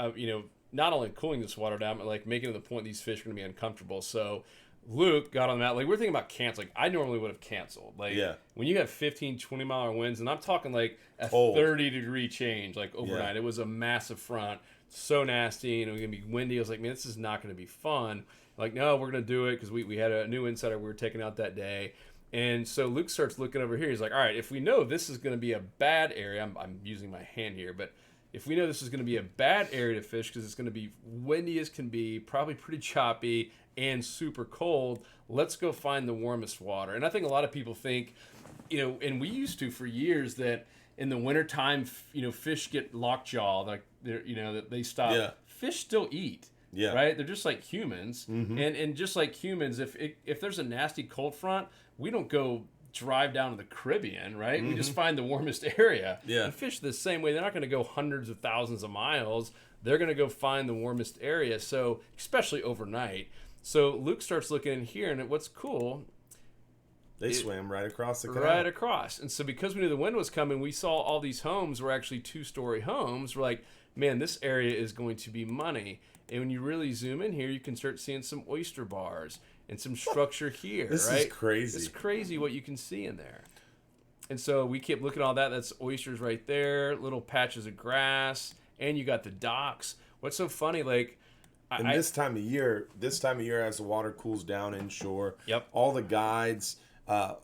Not only cooling this water down, but like making it to the point these fish are going to be uncomfortable. So Luke got on that. Like, we're thinking about canceling. I normally would have canceled. Like, when you have 15, 20-mile winds, and I'm talking like a 30-degree change, like overnight. It was a massive front. So nasty, and it was going to be windy. I was like, man, this is not going to be fun. Like, no, we're going to do it because we had a new insider we were taking out that day. And so Luke starts looking over here. He's like, all right, if we know this is going to be a bad area, I'm using my hand here, but if we know this is going to be a bad area to fish because it's going to be windy as can be, probably pretty choppy and super cold, let's go find the warmest water. And I think a lot of people think, and we used to for years, that in the wintertime, fish get lockjaw, like that they stop. Yeah. Fish still eat. Yeah. Right? They're just like humans. Mm-hmm. And just like humans, if there's a nasty cold front, we don't go drive down to the Caribbean, right? We just find the warmest area. Yeah. And fish the same way. They're not going to go hundreds of thousands of miles. They're going to go find the warmest area. So, especially overnight. So Luke starts looking in here, and what's cool, they swam right across the canal. Right across. And so because we knew the wind was coming, we saw all these homes were actually 2-story homes. We're like, man, this area is going to be money. And when you really zoom in here, you can start seeing some oyster bars and some structure here. This right? is crazy. It's crazy what you can see in there. And so we kept looking at all that. That's oysters right there, little patches of grass, and you got the docks. What's so funny, like, this time of year, as the water cools down inshore, Yep. all the guides,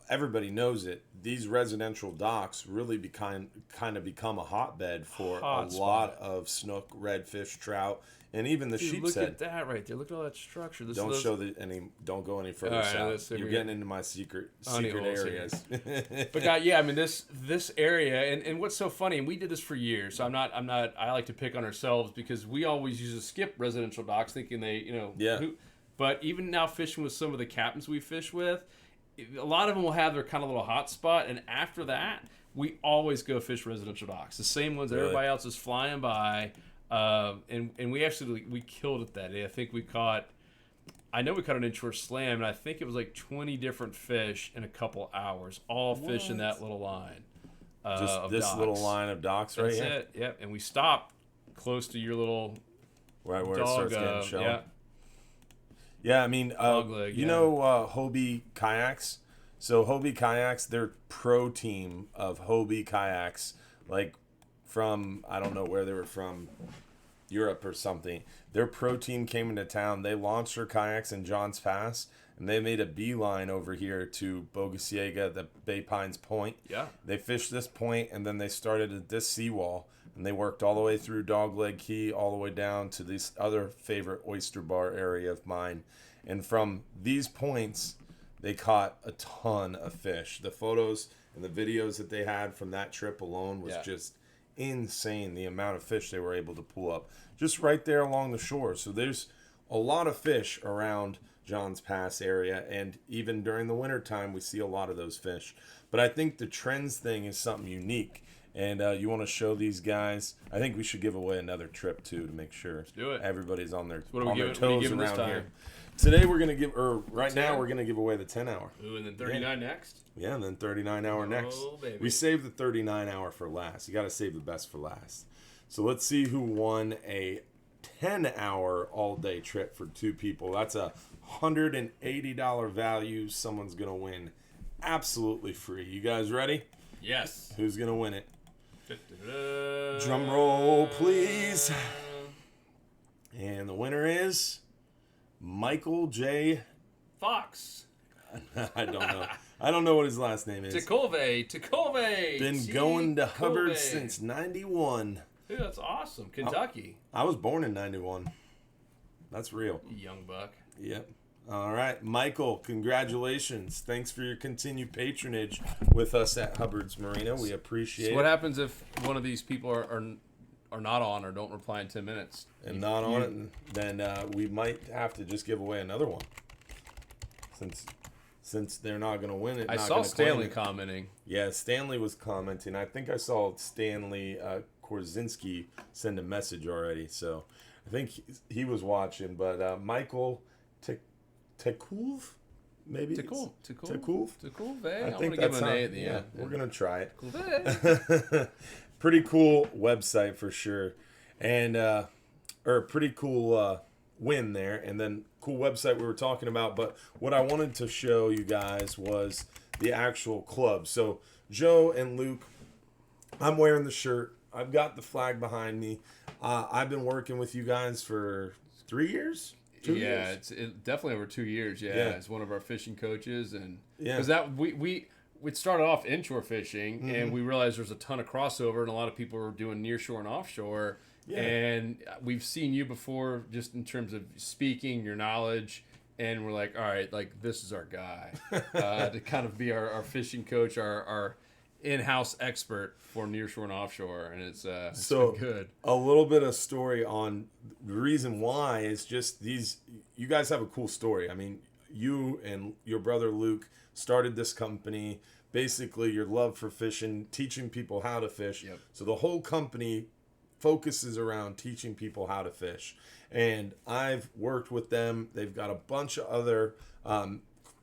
everybody knows it. These residential docks really kind of become a hotbed for lot of snook, redfish, trout, and even the sheep's look head. at that right there. Look at all that structure. Don't go any further right, south. You're getting into my secret areas. But God, yeah, I mean this area, and what's so funny, and we did this for years. So I like to pick on ourselves because we always used to skip residential docks, thinking but even now fishing with some of the captains we fish with, a lot of them will have their kind of little hot spot, and after that, we always go fish residential docks, the same ones that everybody else is flying by. And we actually killed it that day. I think we caught an inshore slam, and I think it was like 20 different fish in a couple hours, all fish in that little line. Just this docks. Little line of docks right here. That's it. Yep. And we stopped close to your little right where dog, it starts getting shown. Yeah. Yeah, I mean, leg, Hobie kayaks. So Hobie kayaks, they're pro team of Hobie kayaks, like from, I don't know where they were from, Europe or something. Their pro team came into town. They launched their kayaks in Johns Pass, and they made a beeline over here to Bogosiega, the Bay Pines Point. Yeah. They fished this point, and then they started at this seawall, and they worked all the way through Dogleg Key, all the way down to this other favorite oyster bar area of mine. And from these points, they caught a ton of fish. The photos and the videos that they had from that trip alone was just insane, the amount of fish they were able to pull up just right there along the shore. So there's a lot of fish around Johns Pass area, and even during the wintertime we see a lot of those fish. But I think the trends thing is something unique, and you want to show these guys. I think we should give away another trip too, to make sure everybody's on their toes around here. Today we're gonna give, now we're gonna give away the 10-hour. Ooh, and then 39 next. Yeah, and then 39-hour next. Baby. We saved the 39-hour for last. You got to save the best for last. So let's see who won a 10-hour all-day trip for two people. That's a $180 value. Someone's gonna win absolutely free. You guys ready? Yes. Who's gonna win it? Drum roll, please. And the winner is Michael J. Fox. I don't know. I don't know what his last name is. Tacove. Been going to Hubbard since 91. Dude, that's awesome. Kentucky. I was born in 91. That's real. Young buck. Yep. All right, Michael, congratulations. Thanks for your continued patronage with us at Hubbard's Marina. We appreciate So it. what happens if one of these people are not on or don't reply in 10 minutes? And not on it, then we might have to just give away another one. Since they're not going to win it. I saw Stanley commenting. Yeah, Stanley was commenting. I think I saw Stanley Korzinski send a message already. So I think he was watching. But Michael Tekuv, maybe? Tekuv. I I'm think going to give that's him an how, A at the end. We're going to try it. Tekuv. Pretty cool website for sure. And, or pretty cool win there. And then cool website we were talking about. But what I wanted to show you guys was the actual club. So Joe and Luke, I'm wearing the shirt. I've got the flag behind me. I've been working with you guys for 3 years. 2 years? It's definitely over 2 years. Yeah, it's one of our fishing coaches, and because we started off inshore fishing, and we realized there's a ton of crossover, and a lot of people were doing nearshore and offshore. Yeah. And we've seen you before, just in terms of speaking, your knowledge, and we're like, all right, like this is our guy to kind of be our fishing coach, our in-house expert for nearshore and offshore, and it's been good. A little bit of story on the reason why is just these. You guys have a cool story. I mean, you and your brother Luke started this company. Basically, your love for fishing, teaching people how to fish. Yep. So the whole company focuses around teaching people how to fish, and I've worked with them. They've got a bunch of other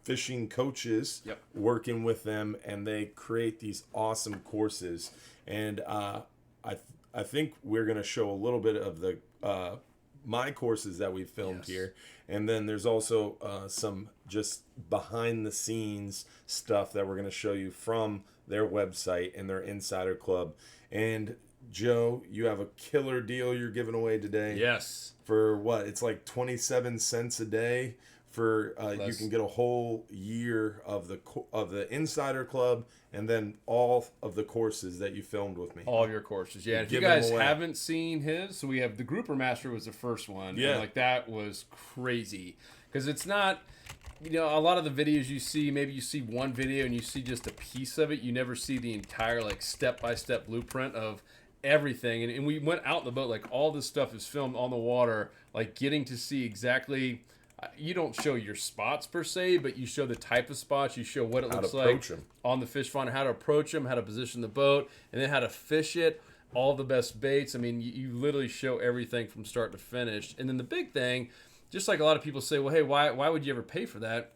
fishing coaches working with them, and they create these awesome courses. And I think we're going to show a little bit of the my courses that we filmed here, and then there's also some just behind the scenes stuff that we're going to show you from their website and their insider club. And Joe, you have a killer deal you're giving away today. Yes. For what? It's like 27 cents a day. For you can get a whole year of the Insider Club, and then all of the courses that you filmed with me. All of your courses, yeah. If you guys haven't seen his, so we have the Grouper Master was the first one. Yeah, and like that was crazy because it's not. You know, a lot of the videos you see, maybe you see one video and you see just a piece of it. You never see the entire like step-by-step blueprint of everything. And we went out in the boat, like all this stuff is filmed on the water, like getting to see exactly. You don't show your spots per se, but you show the type of spots. You show what it looks like on the fish finder, how to approach them, how to position the boat, and then how to fish it. All the best baits. I mean, you literally show everything from start to finish. And then the big thing, just like a lot of people say, well, hey, why would you ever pay for that?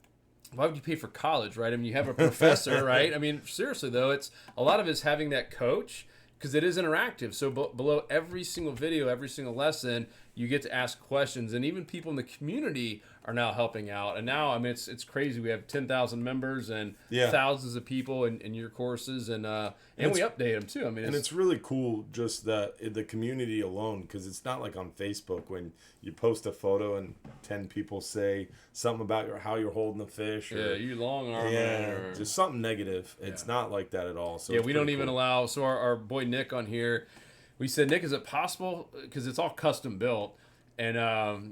Why would you pay for college, right? I mean, you have a professor, right? I mean, seriously though, it's a lot of it's having that coach. Because it is interactive. So below every single video, every single lesson, you get to ask questions. And even people in the community are now helping out. And now, I mean, it's crazy. We have 10,000 members and thousands of people in your courses. And we update them, too. I mean, it's really cool just the community alone. Because it's not like on Facebook when you post a photo and 10 people say something about how you're holding the fish. Or, you long arm. Or just something negative. It's not like that at all. So we don't even allow. So our boy Nick on here, we said, Nick, is it possible, because it's all custom built, and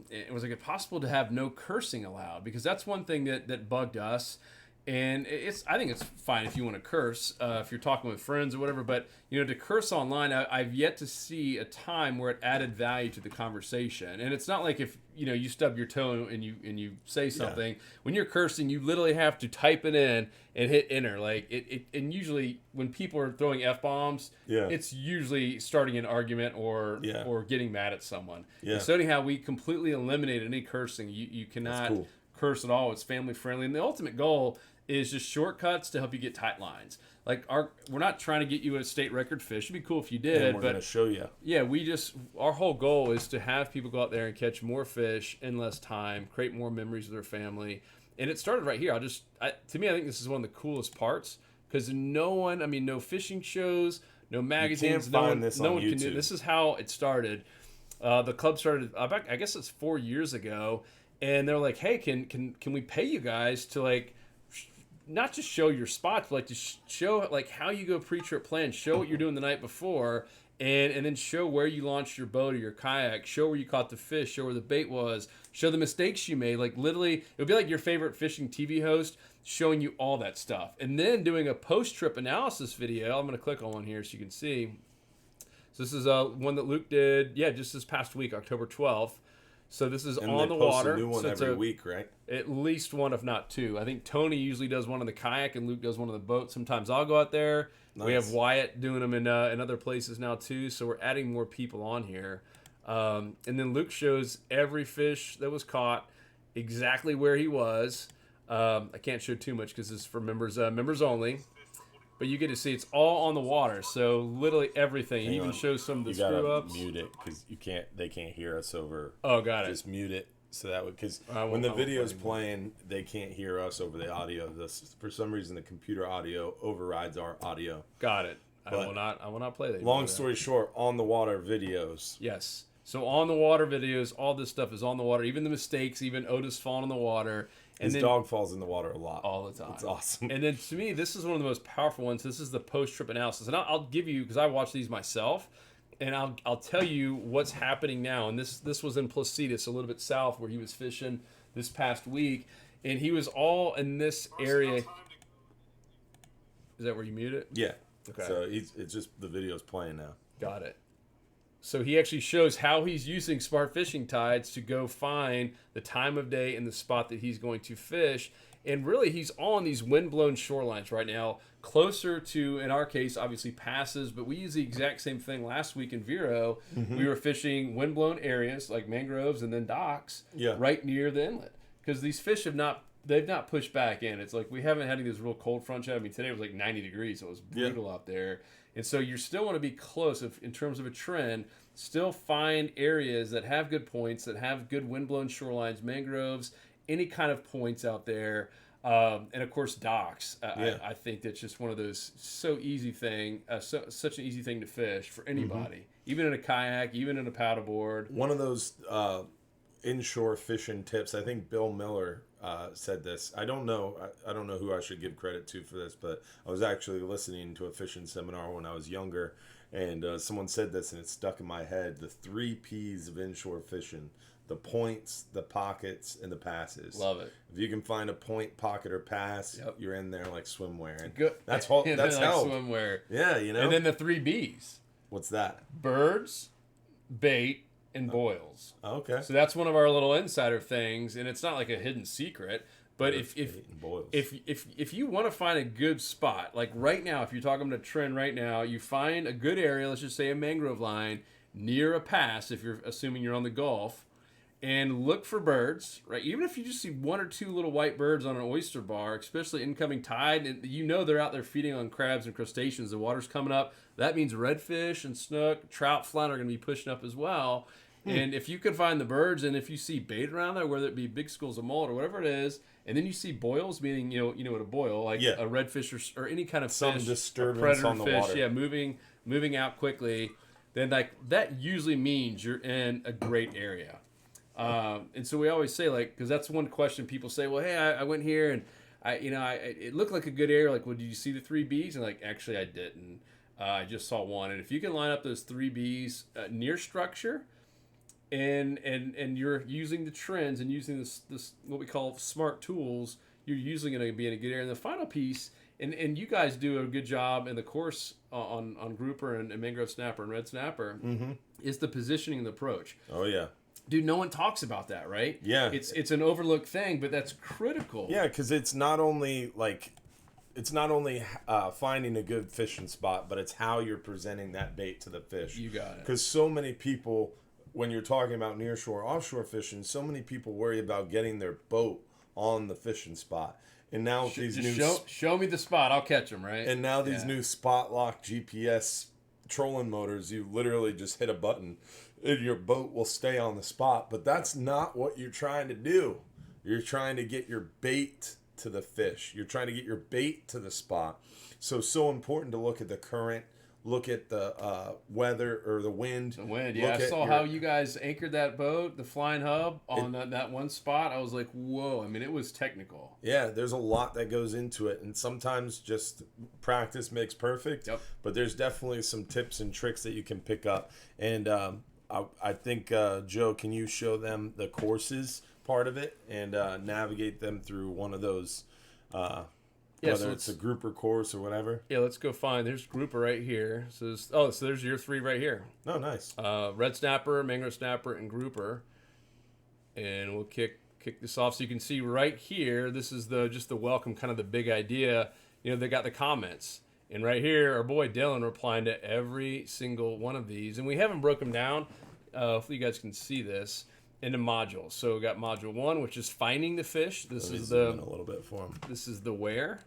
it was like, it possible to have no cursing allowed? Because that's one thing that bugged us. And I think it's fine if you want to curse, if you're talking with friends or whatever. But to curse online, I've yet to see a time where it added value to the conversation. And it's not like if you stub your toe and you say something. When you're cursing, you literally have to type it in and hit enter. Like it. And usually when people are throwing f-bombs, it's usually starting an argument or getting mad at someone. Yeah. So anyhow, we completely eliminated any cursing. You cannot curse at all. It's family friendly, and the ultimate goal is just shortcuts to help you get tight lines. Like we're not trying to get you a state record fish. It'd be cool if you did. And we're going to show you. Yeah, our whole goal is to have people go out there and catch more fish in less time, create more memories with their family. And it started right here. To me, I think this is one of the coolest parts, because no one, I mean, no fishing shows, no magazines, can't no find one, this no on one can do. YouTube. This is how it started. The club started, I guess it's 4 years ago, and they're like, hey, can we pay you guys to like, not just show your spots, but like to show like how you go pre-trip plan, show what you're doing the night before, and then show where you launched your boat or your kayak, show where you caught the fish, show where the bait was, show the mistakes you made. Like literally, it would be like your favorite fishing TV host showing you all that stuff, and then doing a post-trip analysis video. I'm gonna click on one here so you can see. So this is one that Luke did, just this past week, October 12th. So this is And on they the post water. a new one So it's every week, right? at least one, if not two. I think Tony usually does one on the kayak and Luke does one on the boat. Sometimes I'll go out there. Nice. We have Wyatt doing them in other places now too. So we're adding more people on here. And then Luke shows every fish that was caught, exactly where he was. I can't show too much because it's for members only. But you get to see it's all on the water, so literally everything. He even shows some of the screw ups. You gotta mute it because they can't hear us over. Oh, got it. Just mute it so that because when the video's playing, they can't hear us over the audio. This for some reason the computer audio overrides our audio. Got it. I will not play that. Long story short, on the water videos. Yes. So on the water videos, all this stuff is on the water. Even the mistakes, even Otis falling in the water. His dog falls in the water a lot. All the time. It's awesome. And then to me, this is one of the most powerful ones. This is the post-trip analysis. And I'll give you, because I watch these myself, and I'll tell you what's happening now. And this was in Placitas, a little bit south, where he was fishing this past week. And he was all in this area. Is that where you mute it? Yeah. Okay. So it's just the video's playing now. Got it. So he actually shows how he's using smart fishing tides to go find the time of day and the spot that he's going to fish. And really, he's on these wind-blown shorelines right now, closer to, in our case, obviously passes, but we use the exact same thing last week in Vero. Mm-hmm. We were fishing wind-blown areas like mangroves and then docks right near the inlet. Because these fish they've not pushed back in. It's like we haven't had any of these real cold fronts yet. I mean, today was like 90 degrees, so it was brutal out there. And so you still want to be close in terms of a trend, still find areas that have good points, that have good windblown shorelines, mangroves, any kind of points out there. And of course, docks. I think that's just one of those such an easy thing to fish for anybody, even in a kayak, even in a paddleboard. One of those inshore fishing tips, I think Bill Miller said this. I don't know who I should give credit to for this, but I was actually listening to a fishing seminar when I was younger, and someone said this, and it stuck in my head. The 3 P's of inshore fishing: the points, the pockets, and the passes. Love it. If you can find a point, pocket, or pass, you're in there like swimwear. And good. That's all. That's like how swimwear. Yeah, you know. And then the 3 B's. What's that? Birds, bait, and boils. Okay. So that's one of our little insider things, and it's not like a hidden secret. But if you want to find a good spot, like right now, if you're talking about a trend right now, you find a good area, let's just say a mangrove line near a pass, if you're assuming you're on the Gulf, and look for birds, right? Even if you just see 1 or 2 little white birds on an oyster bar, especially incoming tide, and you know they're out there feeding on crabs and crustaceans, the water's coming up, that means redfish and snook, trout, flounder are going to be pushing up as well. And if you can find the birds, and if you see bait around there, whether it be big schools of mullet or whatever it is, and then you see boils, meaning you know what a boil, like a redfish or any kind of some fish, disturbance on the fish, water, moving out quickly, then like that usually means you're in a great area. And so we always say, like, because that's one question people say, well, hey, I went here and it looked like a good area. Like, well, did you see the 3 B's? And like, actually, I didn't. I just saw one. And if you can line up those 3 B's near structure, and you're using the trends and using this what we call smart tools, you're usually going to be in a good area. And the final piece, and you guys do a good job in the course on grouper and mangrove snapper and red snapper, is the positioning and the approach. Oh yeah. Dude, no one talks about that, right? Yeah. It's an overlooked thing, but that's critical. Yeah, because it's not only finding a good fishing spot, but it's how you're presenting that bait to the fish. You got it. Because so many people, when you're talking about nearshore, offshore fishing, so many people worry about getting their boat on the fishing spot. And now show me the spot, I'll catch them, right? And now these new spot lock GPS trolling motors, you literally just hit a button and your boat will stay on the spot. But that's not what you're trying to do. You're trying to get your bait to the fish. You're trying to get your bait to the spot. So important to look at the current, look at the weather or the wind. The wind, yeah. I saw how you guys anchored that boat, the flying hub, on that one spot. I was like, whoa. I mean, it was technical. Yeah, there's a lot that goes into it, and sometimes just practice makes perfect. Yep. But there's definitely some tips and tricks that you can pick up. And I think, Joe, can you show them the courses part of it and navigate them through one of those, whether it's a grouper course or whatever? Yeah, let's go find. There's grouper right here. So there's your 3 right here. Oh, nice. Red snapper, mangrove snapper, and grouper. And we'll kick this off so you can see right here. This is just the welcome, kind of the big idea. You know, they got the comments. And right here, our boy Dylan replying to every single one of these. And we haven't broken them down, hopefully you guys can see this, into modules. So we got module 1, which is finding the fish. This is zoom in a little bit for him. This is the where.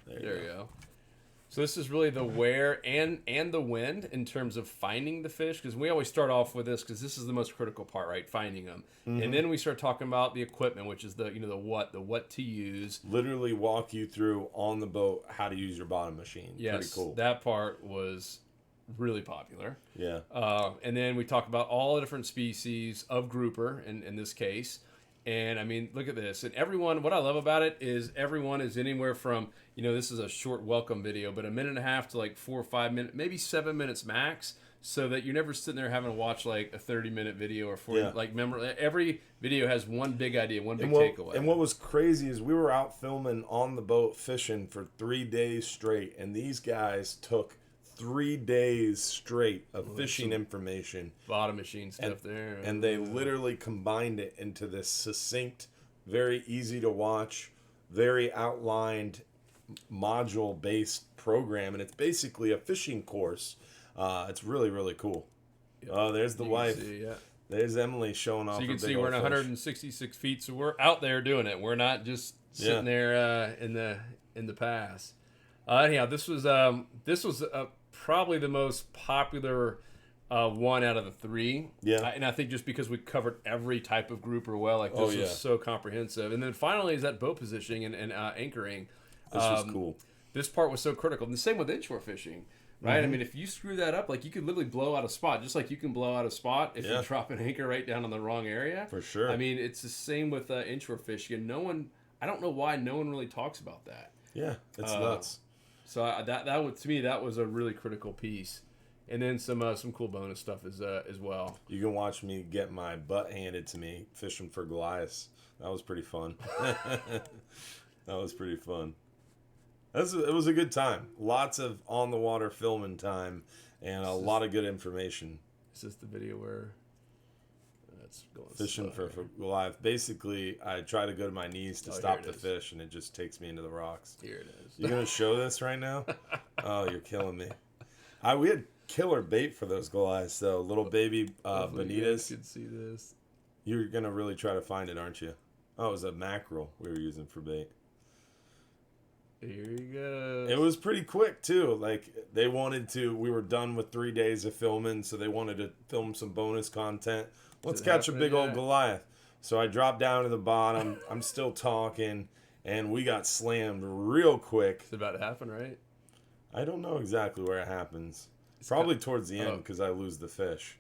There you go. So this is really the where and the when in terms of finding the fish, because we always start off with this because this is the most critical part, right? Finding them, and then we start talking about the equipment, which is the what to use. Literally walk you through on the boat how to use your bottom machine. Yes, pretty cool. That part was really popular. Yeah. And then we talk about all the different species of grouper in this case. And I mean, look at this. And everyone, what I love about it is everyone is anywhere from, this is a short welcome video, but 1.5 minutes to like 4 or 5 minutes, maybe 7 minutes max, so that you're never sitting there having to watch like a 30-minute video or 40. Like, remember, every video has one big idea, one big takeaway. And what was crazy is we were out filming on the boat fishing for 3 days straight, and these guys took 3 days straight of fishing information. Bottom machine stuff there. And they literally combined it into this succinct, very easy to watch, very outlined, module-based program. And it's basically a fishing course. It's really, really cool. Yep. Oh, there's the wife. See, yeah. There's Emily showing off. So you her can big see we're in old 166 feet, so we're out there doing it. We're not just sitting there in the pass. Anyhow, this was probably the most popular one out of the 3. Yeah. And I think just because we covered every type of grouper well, like this was so comprehensive. And then finally is that boat positioning and anchoring. This was cool. This part was so critical. And the same with inshore fishing, right? I mean, if you screw that up, like you could literally blow out a spot, just like you can blow out a spot if you drop an anchor right down on the wrong area. For sure. I mean, it's the same with inshore fishing. And I don't know why no one really talks about that. Yeah, it's nuts. So that would, to me, that was a really critical piece, and then some cool bonus stuff as well. You can watch me get my butt handed to me fishing for Goliaths. That was pretty fun. That was pretty fun. It was a good time. Lots of on the water filming time, and a lot of good information. Is this the video where that's going fishing for Goliath? Basically, I try to go to my knees to stop the fish, and it just takes me into the rocks. Here it is. You gonna show this right now? Oh, you're killing me. We had killer bait for those Goliaths, though. Little baby bonitas. You can see this. You're gonna really try to find it, aren't you? Oh, it was a mackerel we were using for bait. Here you go. It was pretty quick too. Like we were done with 3 days of filming, so they wanted to film some bonus content. Let's catch a big old Goliath. So I dropped down to the bottom. I'm still talking, and we got slammed real quick. It's about to happen, right? I don't know exactly where it happens. Probably towards the end because I lose the fish.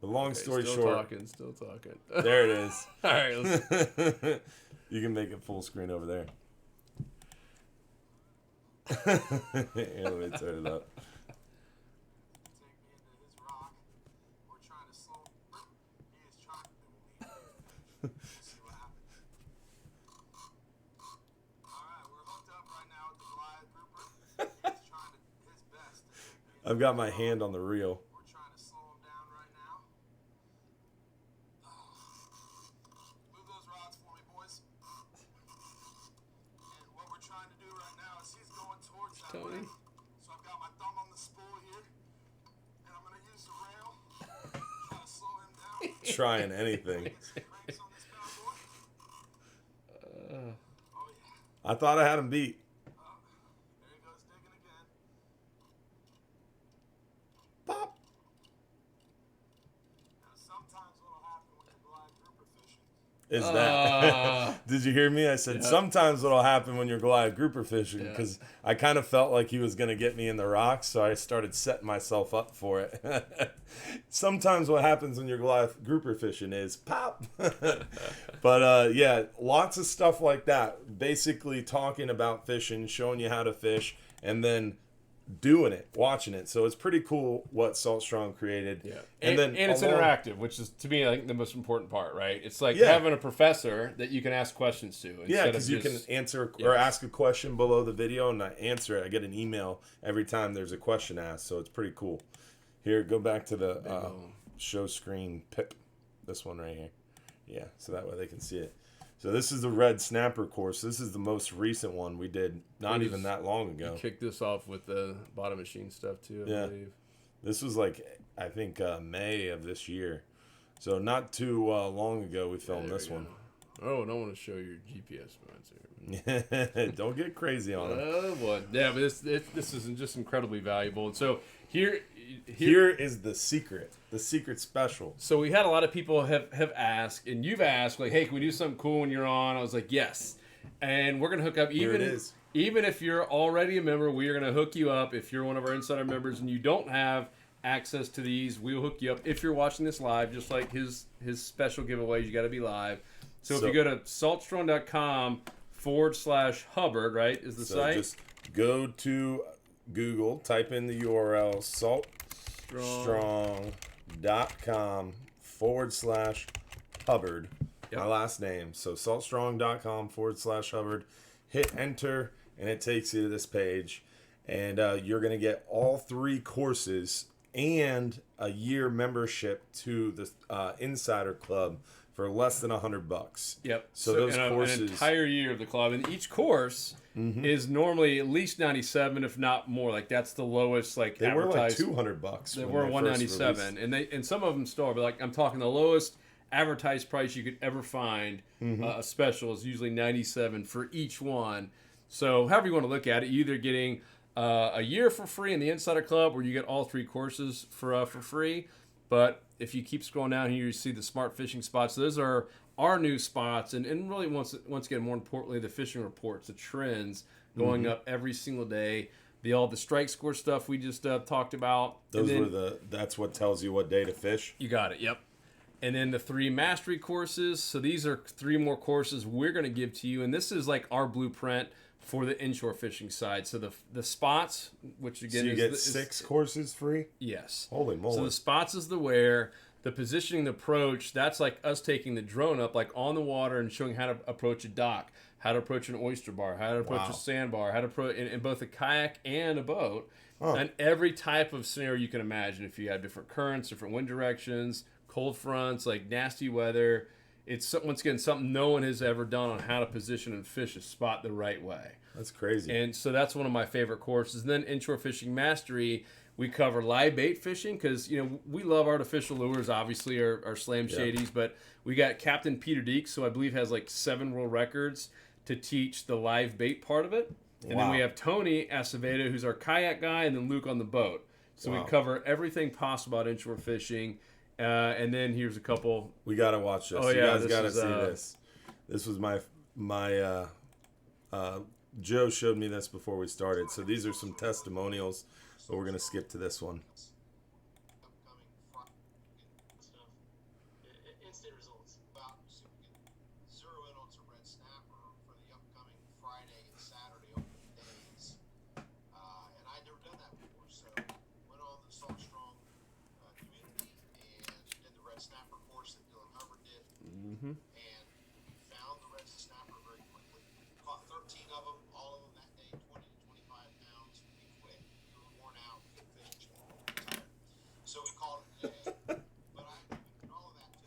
The long story short. Still talking. There it is. All right. Let's... You can make it full screen over there. Here, let me turn it up. I've got my hand on the reel. We're trying to slow him down right now. Move those rods for me, boys. And what we're trying to do right now is he's going towards that way. So I've got my thumb on the spool here. And I'm going to use the rail. Trying to slow him down. Trying anything. Brakes on this bad boy. Oh, yeah. I thought I had him beat. There he goes digging again. Pop. Now, sometimes what'll happen when you're blind grouper fishing is that. Did you hear me? I said sometimes what'll happen when you're Goliath grouper fishing, because I kind of felt like he was going to get me in the rocks, so I started setting myself up for it. Sometimes what happens when you're Goliath grouper fishing is pop. But yeah, lots of stuff like that. Basically talking about fishing, showing you how to fish, and then doing it, watching it. So it's pretty cool what Salt Strong created. Yeah. And then it's interactive, which is, to me, I think the most important part, right? It's like Yeah. having a professor that you can ask questions to. Yeah, because you can answer or ask a question below the video, and I answer it. I get an email every time there's a question asked, so it's pretty cool. Here, go back to the show screen pip. This one right here. Yeah, so that way they can see it. So this is the red snapper course. This is the most recent one we did not even that long ago. You kicked this off with the bottom machine stuff too, I believe. This was like, I think, May of this year. So not too long ago we filmed this one. Oh, I don't want to show your GPS points here. Don't get crazy on it. Oh, boy. Yeah, but this is just incredibly valuable. And so here is the secret special. So we had a lot of people have asked, and you've asked, like, hey, can we do something cool when you're on? I was like, yes. And we're going to hook up. Even if you're already a member, we are going to hook you up. If you're one of our insider members and you don't have access to these, we'll hook you up. If you're watching this live, just like his special giveaways, you got to be live. So if you go to saltstrong.com/Hubbard, right, is the site? Just go to Google, type in the URL saltstrong.com/Hubbard. Yep. My last name. So saltstrong.com/Hubbard. Hit enter, and it takes you to this page. And you're going to get all 3 courses and a year membership to the Insider Club for less than $100. Yep. So those courses, an entire year of the club, and each course is normally at least $97, if not more. Like that's the lowest. Like they were like advertised. $200. They were $197, and some of them still are. But like I'm talking the lowest advertised price you could ever find. A special is usually $97 for each one. So however you want to look at it, you're either getting a year for free in the Insider Club, or you get all 3 courses for free. But if you keep scrolling down here, you see the smart fishing spots. Those are our new spots, and really once again, more importantly, the fishing reports, the trends going up every single day. All the strike score stuff we just talked about. That's what tells you what day to fish. You got it. Yep. And then the 3 mastery courses. So these are 3 more courses we're going to give to you, and this is like our blueprint for the inshore fishing side. So the spots, which again, so you get 6 courses free. Yes. Holy moly! So the spots is the where. The positioning, the approach, that's like us taking the drone up like on the water and showing how to approach a dock, how to approach an oyster bar, how to approach a sandbar, how to approach in both a kayak and a boat, and every type of scenario you can imagine. If you have different currents, different wind directions, cold fronts, like nasty weather, it's once again something no one has ever done on how to position and fish a spot the right way. That's crazy. And so that's one of my favorite courses. And then Inshore Fishing Mastery, we cover live bait fishing because, we love artificial lures, obviously, our slam shadies. But we got Captain Peter Deeks, who I believe has like 7 world records to teach the live bait part of it. And then we have Tony Acevedo, who's our kayak guy, and then Luke on the boat. So we cover everything possible about inshore fishing. And then here's a couple. We got to watch this. You guys got to see this. This was my Joe showed me this before we started. So these are some testimonials, but we're going to skip to this one. Instant results about so we can zero in on some red snapper for the upcoming Friday and Saturday open days. And I'd never done that before, so went on the Salt Strong community and did the red snapper course that Dylan Hubbard did. And found the red snapper very quickly. Caught 13 of them, all of them that day, 20 to 25 pounds. We quit. We were worn out, couldn't fish, tired. So we called it a day. But I did all of that too.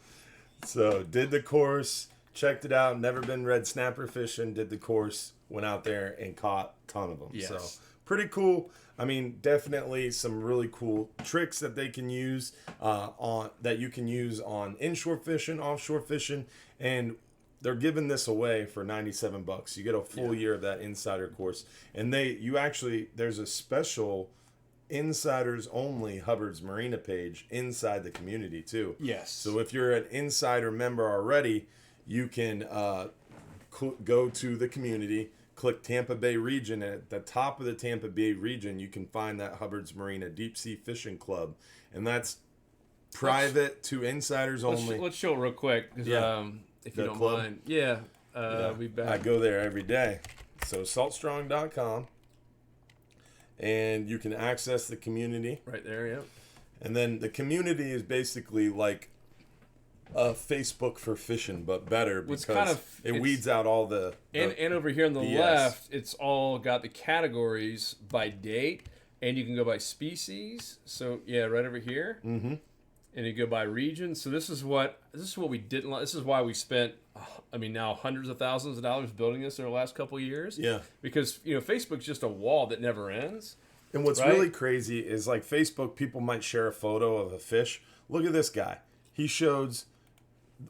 So did the course, checked it out, never been red snapper fishing, did the course, went out there and caught a ton of them. Yes. So pretty cool. I mean, definitely some really cool tricks that they can use that you can use on inshore fishing, offshore fishing, and they're giving this away for $97. You get a full year of that insider course, and there's a special insiders only Hubbard's Marina page inside the community too. Yes. So if you're an insider member already, you can go to the community, click Tampa Bay region, and at the top of the Tampa Bay region, you can find that Hubbard's Marina Deep Sea Fishing Club, and that's private to insiders only. Let's show it real quick, if you don't club? mind. Yeah, we back. I go there every day. So saltstrong.com, and you can access the community. Right there, yeah. And then the community is basically like a Facebook for fishing, but better because it weeds out all the and over here on the BS. left, it's all got the categories by date, and you can go by species. So yeah, right over here, and you go by region. So this is what we didn't like. This is why we spent, now hundreds of thousands of dollars building this in the last couple of years. Yeah, because Facebook's just a wall that never ends. And what's really crazy is like Facebook, people might share a photo of a fish. Look at this guy. He shows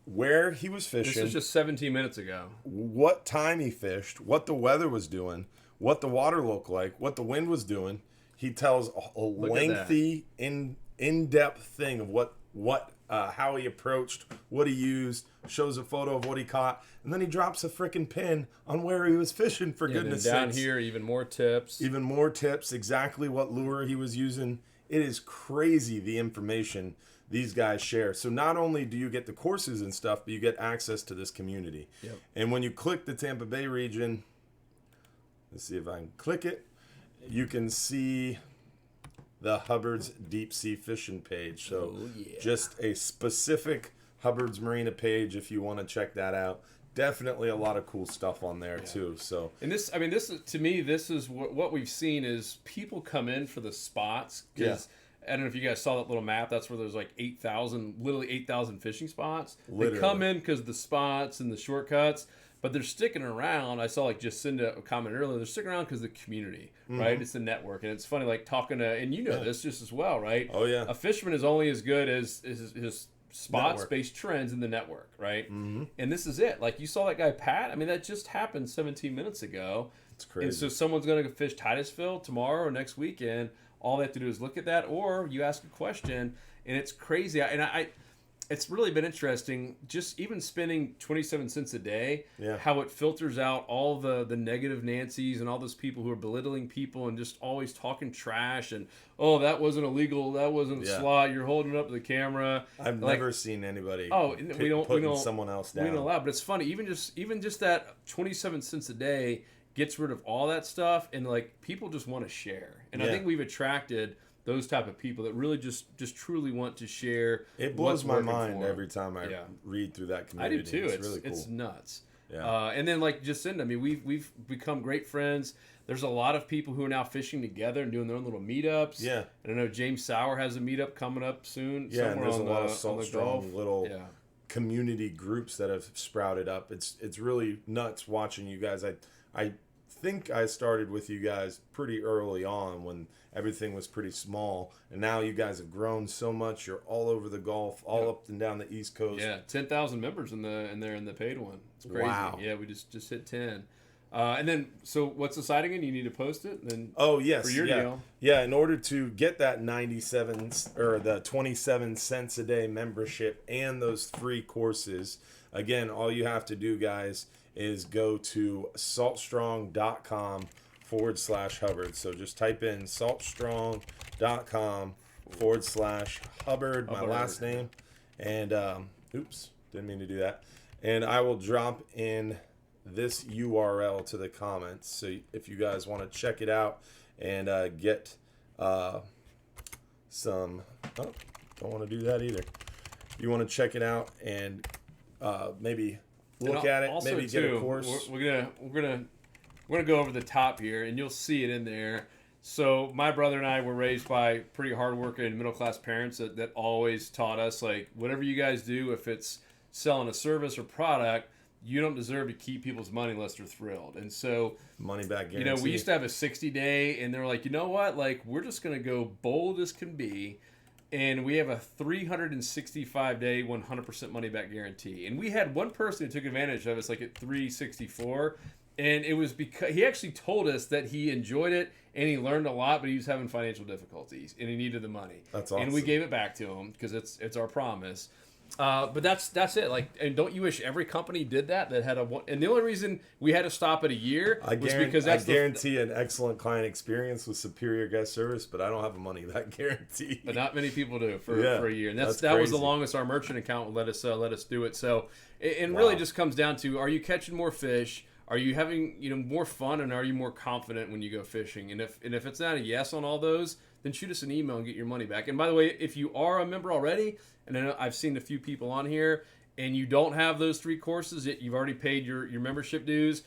where he was fishing. This was just 17 minutes ago. What time he fished, what the weather was doing, what the water looked like, what the wind was doing. He tells a lengthy, in-depth thing of how he approached, what he used, shows a photo of what he caught, and then he drops a freaking pin on where he was fishing, for goodness sakes. Down here, even more tips. Exactly what lure he was using. It is crazy the information these guys share. So not only do you get the courses and stuff, but you get access to this community. Yep. And when you click the Tampa Bay region, let's see if I can click it, you can see the Hubbard's Deep Sea Fishing page. So just a specific Hubbard's Marina page if you want to check that out. Definitely a lot of cool stuff on there too. So, and this is, to me, this is what we've seen is people come in for the spots. I don't know if you guys saw that little map. That's where there's like 8,000 fishing spots. Literally. They come in because of the spots and the shortcuts, but they're sticking around. I saw like Jacinda comment earlier. They're sticking around because of the community, right? It's the network, and it's funny like talking to, and this just as well, right? Oh yeah. A fisherman is only as good as his spots-based trends in the network, right? And this is it. Like you saw that guy Pat. That just happened 17 minutes ago. It's crazy. And so someone's going to fish Titusville tomorrow or next weekend. All they have to do is look at that, or you ask a question, and it's crazy. It's really been interesting, just even spending 27 cents a day, how it filters out all the negative Nancy's and all those people who are belittling people and just always talking trash and, oh, that wasn't illegal, that wasn't slot, you're holding it up to the camera. I've never seen anybody putting someone else down. We don't allow, but it's funny, even just that 27 cents a day gets rid of all that stuff, and like people just want to share. And I think we've attracted those type of people that really just truly want to share. It blows my mind every time I read through that community. I do too. It's really cool. It's nuts. Yeah. And then like Jacinda, we've become great friends. There's a lot of people who are now fishing together and doing their own little meetups. Yeah. And I know James Sauer has a meetup coming up soon. Yeah, and there's a lot of Salt Strong little community groups that have sprouted up. It's really nuts watching you guys. I think I started with you guys pretty early on when everything was pretty small, and now you guys have grown so much. You're all over the Gulf, all up and down the East Coast. Yeah, 10,000 members in the paid one. It's crazy. Wow. Yeah, we just hit 10. And then, so what's the site again? You need to post it. Then for your deal. Yeah, in order to get that 97 or the 27 cents a day membership and those free courses, again, all you have to do, guys, is go to saltstrong.com/Hubbard. So just type in saltstrong.com/Hubbard, my last name. And, oops, didn't mean to do that. And I will drop in this URL to the comments. So if you guys want to check it out and get some, don't want to do that either. You want to check it out and maybe look at it, maybe get a course. We're gonna go over the top here, and you'll see it in there. So my brother and I were raised by pretty hardworking middle class parents that always taught us, like, whatever you guys do, if it's selling a service or product, you don't deserve to keep people's money unless they're thrilled. And so money back guarantee. We used to have a 60-day, and they were like, you know what, like, we're just gonna go bold as can be. And we have a 365-day, 100% money-back guarantee. And we had one person who took advantage of us, like at 364, and it was because he actually told us that he enjoyed it and he learned a lot, but he was having financial difficulties and he needed the money. That's awesome. And we gave it back to him because it's our promise. But that's it. Like, and don't you wish every company did that had a one? And the only reason we had to stop at a year was because I guarantee an excellent client experience with superior guest service, but I don't have a money that guarantee. But not many people do for a year, and that was the crazy. longest our merchant account would let us do it. So it really just comes down to: are you catching more fish? Are you having more fun, and are you more confident when you go fishing? And if it's not a yes on all those, then shoot us an email and get your money back. And by the way, if you are a member already, and I know I've seen a few people on here, and you don't have those 3 courses, you've already paid your membership dues,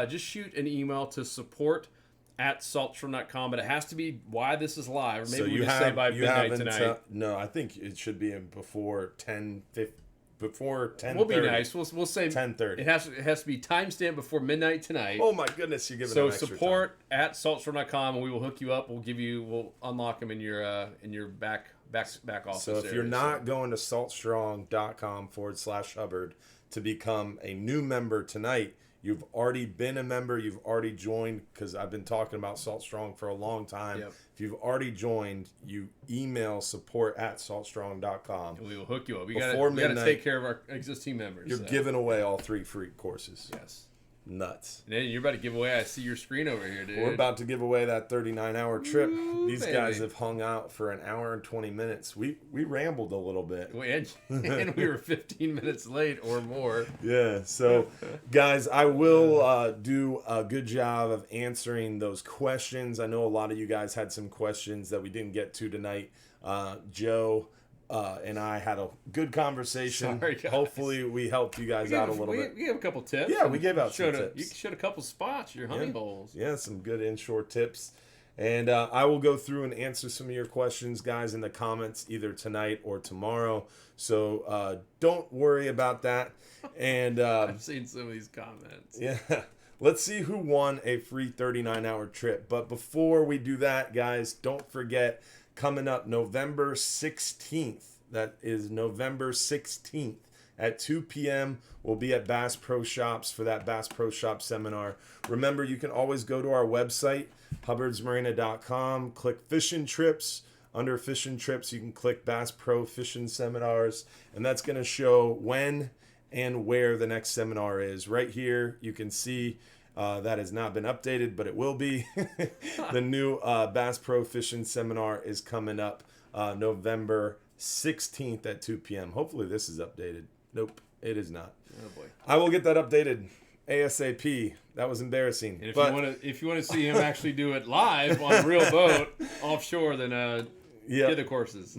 just shoot an email to support@saltshore.com. But it has to be why this is live, or maybe we just say by midnight tonight. No, I think it should be before 10:50. Before 10:30. We'll be nice. We'll say 10:30. It has to be timestamped before midnight tonight. Oh my goodness, you're giving so them extra support@saltshore.com, and we will hook you up. We'll unlock them in your back office. So if you're not going to saltstrong.com/Hubbard to become a new member tonight, you've already been a member, you've already joined, because I've been talking about Salt Strong for a long time. Yep. If you've already joined, you email support@saltstrong.com. And we will hook you up. We Before got to midnight, take care of our existing members. You're giving away all 3 free courses. Yes. Nuts. And then you're about to give away. I see your screen over here, dude. We're about to give away that 39-hour trip. Ooh, These guys have hung out for an hour and 20 minutes. We rambled a little bit. And we were 15 minutes late or more. Yeah. So, guys, I will do a good job of answering those questions. I know a lot of you guys had some questions that we didn't get to tonight. Joe and I had a good conversation. Sorry, guys. Hopefully, we helped you guys out a little bit. We gave a couple tips. Yeah, we gave out some tips. You showed a couple spots, your honey bowls. Yeah, some good inshore tips. And I will go through and answer some of your questions, guys, in the comments either tonight or tomorrow. So don't worry about that. And I've seen some of these comments. Yeah. Let's see who won a free 39-hour trip. But before we do that, guys, don't forget, coming up November 16th, that is November 16th at 2 p.m., we'll be at Bass Pro Shops for that Bass Pro Shop seminar. Remember, you can always go to our website, hubbardsmarina.com, click Fishing Trips. Under Fishing Trips, you can click Bass Pro Fishing Seminars, and that's going to show when and where the next seminar is. Right here, you can see that has not been updated, but it will be. The new Bass Pro Fishing Seminar is coming up November 16th at 2 p.m. Hopefully this is updated. Nope, it is not. Oh boy. I will get that updated ASAP. That was embarrassing. And if you want to see him actually do it live on a real boat offshore, then get the courses.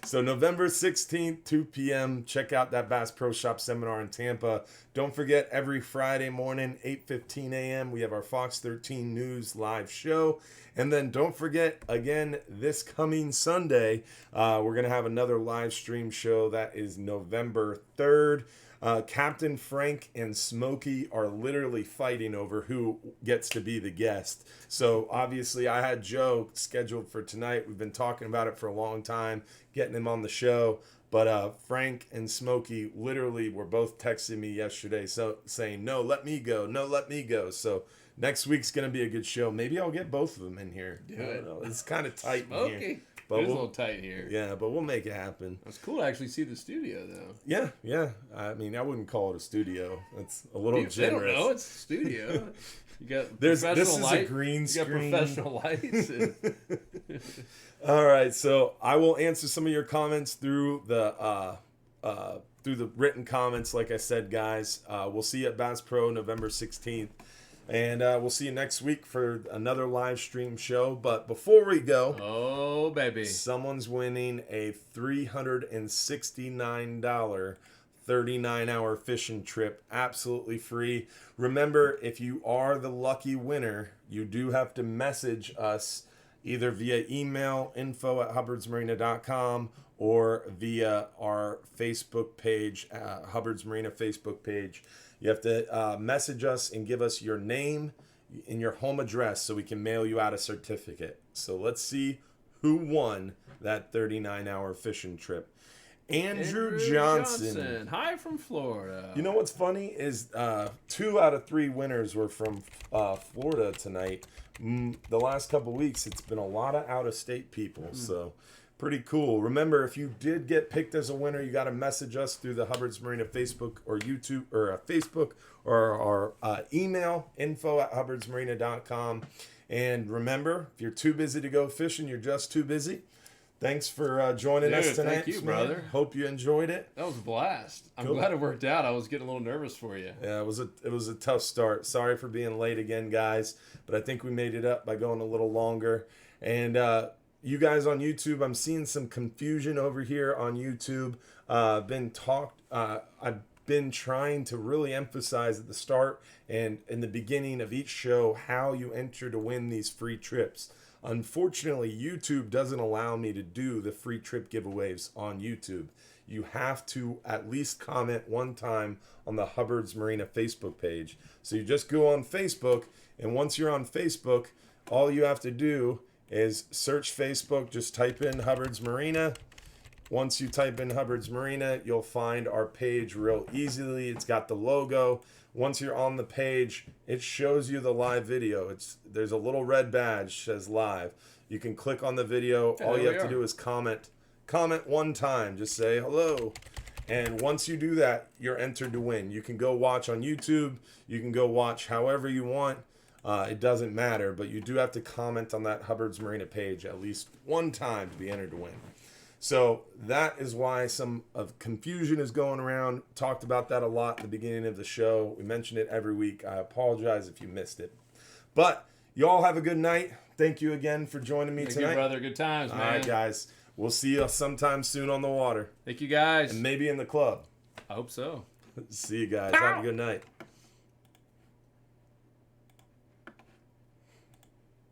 So November 16th, 2 p.m. Check out that Bass Pro Shop seminar in Tampa. Don't forget, every Friday morning, 8:15 a.m., we have our Fox 13 News live show. And then don't forget, again, this coming Sunday, we're going to have another live stream show. That is November 3rd. Captain Frank and Smokey are literally fighting over who gets to be the guest. So obviously I had Joe scheduled for tonight. We've been talking about it for a long time, getting him on the show. But Frank and Smokey literally were both texting me yesterday saying, no, let me go. No, let me go. So next week's going to be a good show. Maybe I'll get both of them in here. I don't know. It's kind of tight in here. But it's a little tight here. Yeah, but we'll make it happen. It's cool to actually see the studio, though. Yeah. I mean, I wouldn't call it a studio. It's a little generous. They don't know. It's a studio. You got this professional is light. a green screen. You got professional lights. All right, so I will answer some of your comments through the written comments. Like I said, guys, we'll see you at Bass Pro November 16th. And we'll see you next week for another live stream show. But before we go, oh baby, someone's winning a $369 39-hour fishing trip, absolutely free. Remember, if you are the lucky winner, you do have to message us either via email, info@hubbardsmarina.com, or via our Facebook page, Hubbard's Marina Facebook page. You have to message us and give us your name and your home address so we can mail you out a certificate. So let's see who won that 39-hour fishing trip. Andrew Johnson. Hi from Florida. You know what's funny is 2 out of 3 winners were from Florida tonight. The last couple weeks, it's been a lot of out-of-state people. So Pretty cool. Remember, if you did get picked as a winner, you got to message us through the Hubbard's Marina Facebook or YouTube or Facebook or our email, info@hubbardsmarina.com. And remember, if you're too busy to go fishing, you're just too busy. Thanks for joining us Dude, tonight, thank you, man. brother. Hope you enjoyed it. That was a blast. I'm Cool. glad it worked out. I was getting a little nervous for you. Yeah, it was a tough start. Sorry for being late again, guys, but I think we made it up by going a little longer. And you guys on YouTube, I'm seeing some confusion over here on YouTube. I've been trying to really emphasize at the start and in the beginning of each show how you enter to win these free trips. Unfortunately, YouTube doesn't allow me to do the free trip giveaways on YouTube. You have to at least comment one time on the Hubbard's Marina Facebook page. So you just go on Facebook, and once you're on Facebook, all you have to do is search Facebook, just type in Hubbard's Marina. Once you type in Hubbard's Marina, you'll find our page real easily. It's got the logo. Once you're on the page, it shows you the live video. There's a little red badge that says live. You can click on the video. Yeah, all you there have we to are. do is comment one time. Just say hello. And once you do that, you're entered to win. You can go watch on YouTube. You can go watch however you want. It doesn't matter, but you do have to comment on that Hubbard's Marina page at least one time to be entered to win. So that is why some of confusion is going around. Talked about that a lot at the beginning of the show. We mention it every week. I apologize if you missed it. But you all have a good night. Thank you again for joining me Thank tonight. you, brother. Good times, All man. right, guys. We'll see you sometime soon on the water. Thank you, guys. And maybe in the club. I hope so. See you guys. Have a good night.